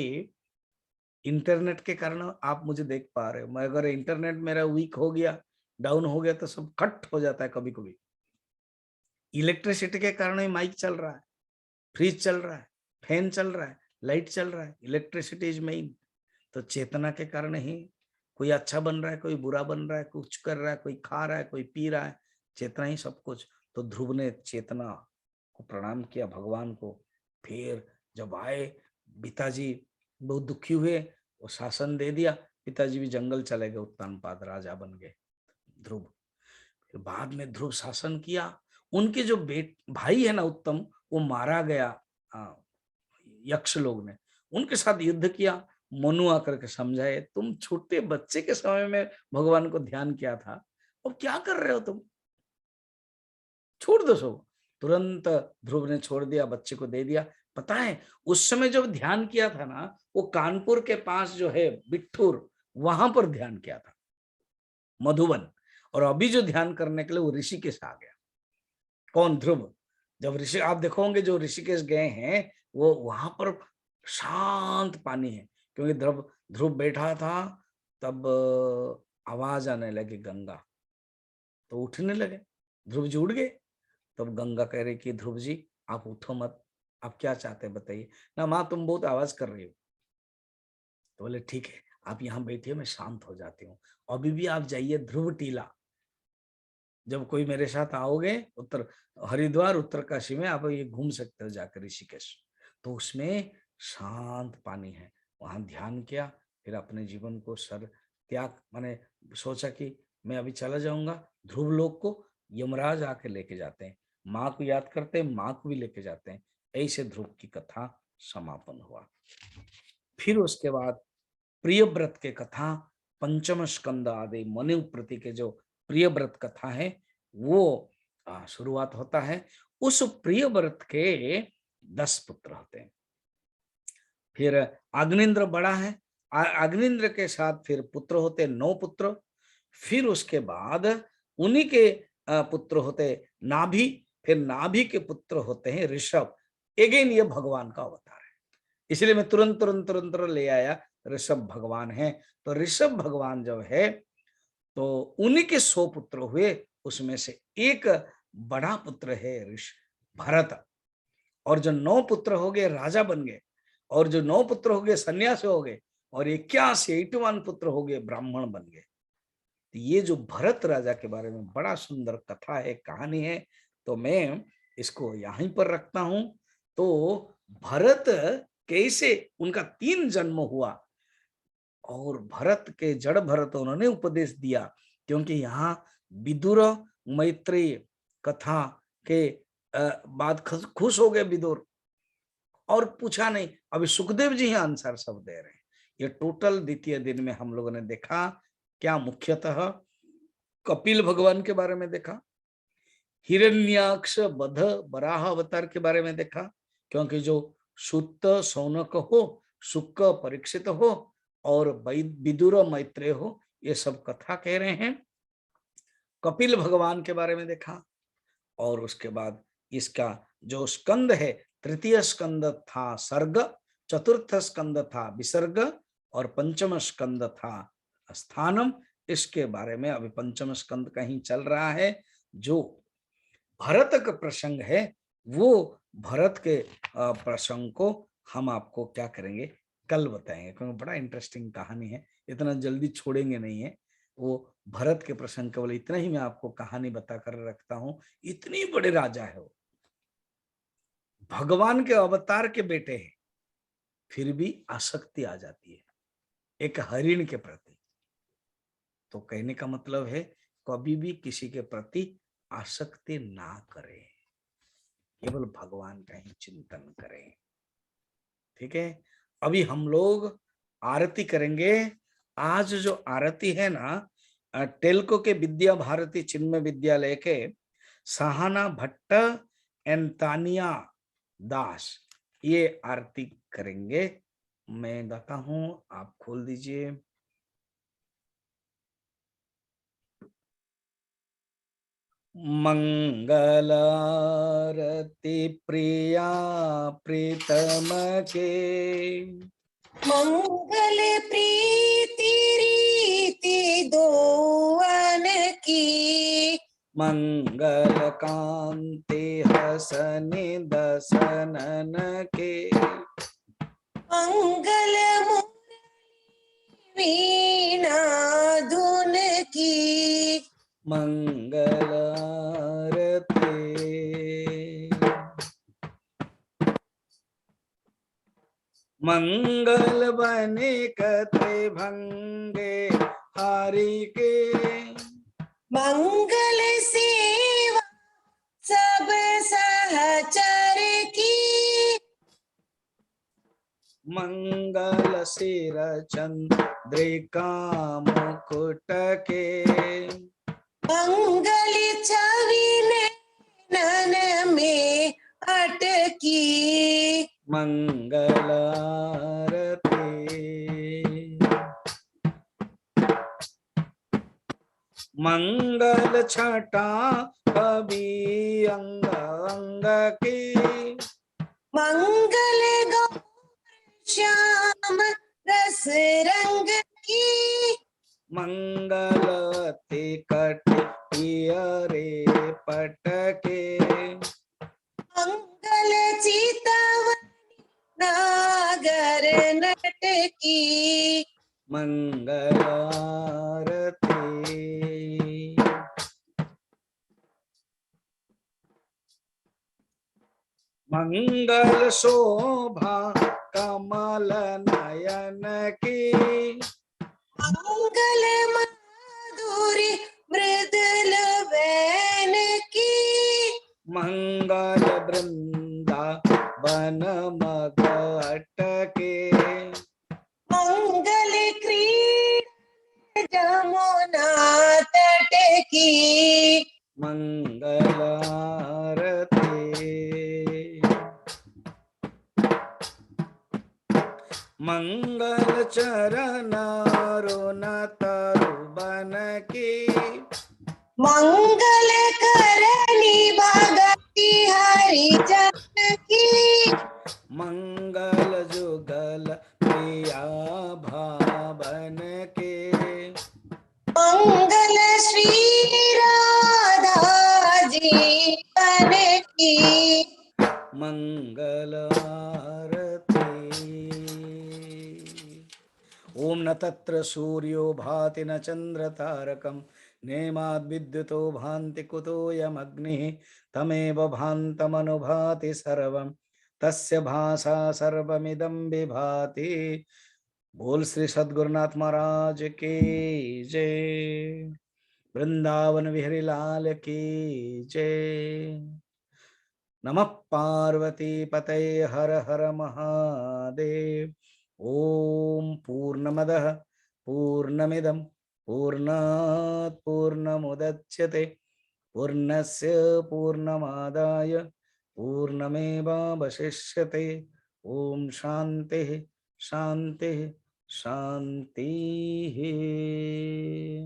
इंटरनेट के कारण आप मुझे देख पा रहे हो, मैं अगर इंटरनेट मेरा वीक हो गया, डाउन हो गया, तो सब कट हो जाता है कभी कभी। इलेक्ट्रिसिटी के कारण ही माइक चल रहा है, फ्रिज चल रहा है, फैन चल रहा है, लाइट चल रहा है, इलेक्ट्रिसिटी इज मेन। तो चेतना के कारण ही कोई अच्छा बन रहा है, कोई बुरा बन रहा है, कुछ कर रहा है, कोई खा रहा है, कोई पी रहा है, चेतना ही सब कुछ। तो ध्रुव ने चेतना को प्रणाम किया, भगवान को। फिर जब आए, पिताजी बहुत दुखी हुए, वो शासन दे दिया, पिताजी भी जंगल चले गए, उत्तानपाद राजा बन गए ध्रुव। फिर बाद में ध्रुव शासन किया, उनके जो भाई है ना उत्तम, वो मारा गया यक्ष लोग ने, उनके साथ युद्ध किया। मनु आकर के समझाए, तुम छोटे बच्चे के समय में भगवान को ध्यान किया था, अब क्या कर रहे हो तुम, छोड़ दो सब। तुरंत ध्रुव ने छोड़ दिया, बच्चे को दे दिया। पता है उस समय जब ध्यान किया था ना, वो कानपुर के पास जो है बिट्ठूर, वहां पर ध्यान किया था, मधुबन। और अभी जो ध्यान करने के लिए वो ऋषिकेश आ गया। कौन? ध्रुव। जब ऋषि, आप देखोगे जो ऋषिकेश गए हैं, वो वहां पर शांत पानी है, क्योंकि ध्रुव ध्रुव बैठा था। तब आवाज आने लगी गंगा, तो उठने लगे, ध्रुव जी उठ गए। तब गंगा कह रही कि ध्रुव जी आप उठो मत, आप क्या चाहते हैं बताइए ना। माँ तुम बहुत आवाज कर रही हो। तो बोले ठीक है, आप यहाँ बैठिए, मैं शांत हो जाती हूँ। अभी भी आप जाइए ध्रुव टीला, जब कोई मेरे साथ आओगे उत्तर हरिद्वार उत्तरकाशी में, आप ये घूम सकते हो जाकर ऋषिकेश। तो उसमें शांत पानी है, वहां ध्यान किया। फिर अपने जीवन को सर त्याग, मैंने सोचा कि मैं अभी चला जाऊंगा ध्रुव लोक को। यमराज आके लेके जाते हैं, माँ को याद करते हैं, माँ को भी लेके जाते हैं। ऐसे ध्रुव की कथा समापन हुआ। फिर उसके बाद प्रियव्रत के कथा, पंचम स्कंद आदि मनु प्रति के जो प्रियव्रत कथा है, वो शुरुआत होता है। उस प्रियव्रत के 10 पुत्र होते हैं। फिर अग्निंद्र बड़ा है, अग्निंद्र के साथ फिर पुत्र होते 9 पुत्र। फिर उसके बाद उन्हीं के पुत्र होते नाभि, फिर नाभि के पुत्र होते हैं ऋषभ। अगेन ये भगवान का अवतार है, इसलिए मैं तुरंत तुरंत तुरंत ले आया, ऋषभ भगवान है। तो ऋषभ भगवान जब है, तो उन्हीं के 100 पुत्र हुए, उसमें से एक बड़ा पुत्र है भरत। और जो 9 पुत्र हो गए राजा बन गए, और जो 9 पुत्र हो गए सन्यासी हो गए, और 81 पुत्र हो गए ब्राह्मण बन गए। तो ये जो भरत राजा के बारे में बड़ा सुंदर कथा है, कहानी है। तो मैं इसको यहीं पर रखता हूं। तो भरत कैसे उनका 3 जन्म हुआ, और भरत के जड़ भरत उन्होंने उपदेश दिया, क्योंकि यहाँ विदुर मैत्रेय कथा के बाद खुश हो गए विदुर, और पूछा नहीं। अभी सुखदेव जी ही आंसर सब दे रहे हैं। ये टोटल द्वितीय दिन में हम लोगों ने देखा क्या, मुख्यतः कपिल भगवान के बारे में देखा, हिरण्याक्ष बध बराह अवतार के बारे में देखा, क्योंकि जो सुत सौनक हो, सुक परीक्षित हो, और विदुर मैत्रेय हो, ये सब कथा कह रहे हैं। कपिल भगवान के बारे में देखा, और उसके बाद इसका जो स्कंद है, तृतीय स्कंद था सर्ग, चतुर्थ स्कंद था विसर्ग, और पंचम स्कंद था स्थानम। इसके बारे में अभी पंचम स्कंद कहीं चल रहा है। जो भरत का प्रसंग है, वो भरत के प्रसंग को हम आपको क्या करेंगे, कल बताएंगे, क्योंकि बड़ा इंटरेस्टिंग कहानी है, इतना जल्दी छोड़ेंगे नहीं है। वो भरत के प्रसंग केवल इतना ही मैं आपको कहानी बताकर रखता हूँ। इतनी बड़े राजा है वो, भगवान के अवतार के बेटे हैं, फिर भी आसक्ति आ जाती है एक हरिण के प्रति। तो कहने का मतलब है, कभी भी किसी के प्रति आसक्ति ना करें, केवल भगवान का ही चिंतन करें। ठीक है, अभी हम लोग आरती करेंगे। आज जो आरती है ना, टेल्को के विद्या भारती चिन्मय विद्यालय के सहाना भट्ट एंड तानिया दास, ये आरती करेंगे। मैं गाता हूं, आप खोल दीजिए। मंगलारति प्रिया प्रीतम के,
मंगल प्रीति रीति दोवन की,
मंगल कांति हसनि दसनन के,
मंगल वीणा धुन की,
मंगल आरती। मंगल बने कते भंगे हारी के,
मंगल सेवा सब सहचर की,
मंगल सिर चंद्रिका मुकुट के,
मंगल छवि नैनन में अटकी,
मंगल आरती। मंगल छटा कवि अंग अंग की,
मंगल गौर श्याम रस रंग की,
मंगलवती कट पियरे पट के,
मंगल चितवनी नागर नट की,
मंगल आरती। मंगल शोभा कमल नयन की,
मंगल माधुरी मृदुल वैन की,
मंगल वृंदावन मग अटके,
मंगल क्रीड़ा जमुना तट की,
मंगल आरती। मंगल चरण अरुण तरुबन की,
मंगल करनी भगति हरिजन की,
मंगल जुगल प्रिया भावन के,
मंगल श्री राधा जीवन की,
मंगल आरती। ओम न तत्र सूर्यो भाति न चंद्र तारकम नेमाद् विद्युतो भान्ति कुतोऽयमग्निः तमेव भान्तमनुभाति सर्वं तस्य भाषा सर्वमिदं विभाति। बोल श्री सद्गुरुनाथ महाराज की जय। वृंदावन विहरी लाल की जय। नमः पार्वती पतये हर हर महादेव। ओम पूर्णमदः पूर्णमिदं पूर्णात् पूर्णमुदच्यते पूर्णस्य पूर्णमादाय पूर्णमेवावशिष्यते। ओम शांति शांति शांति।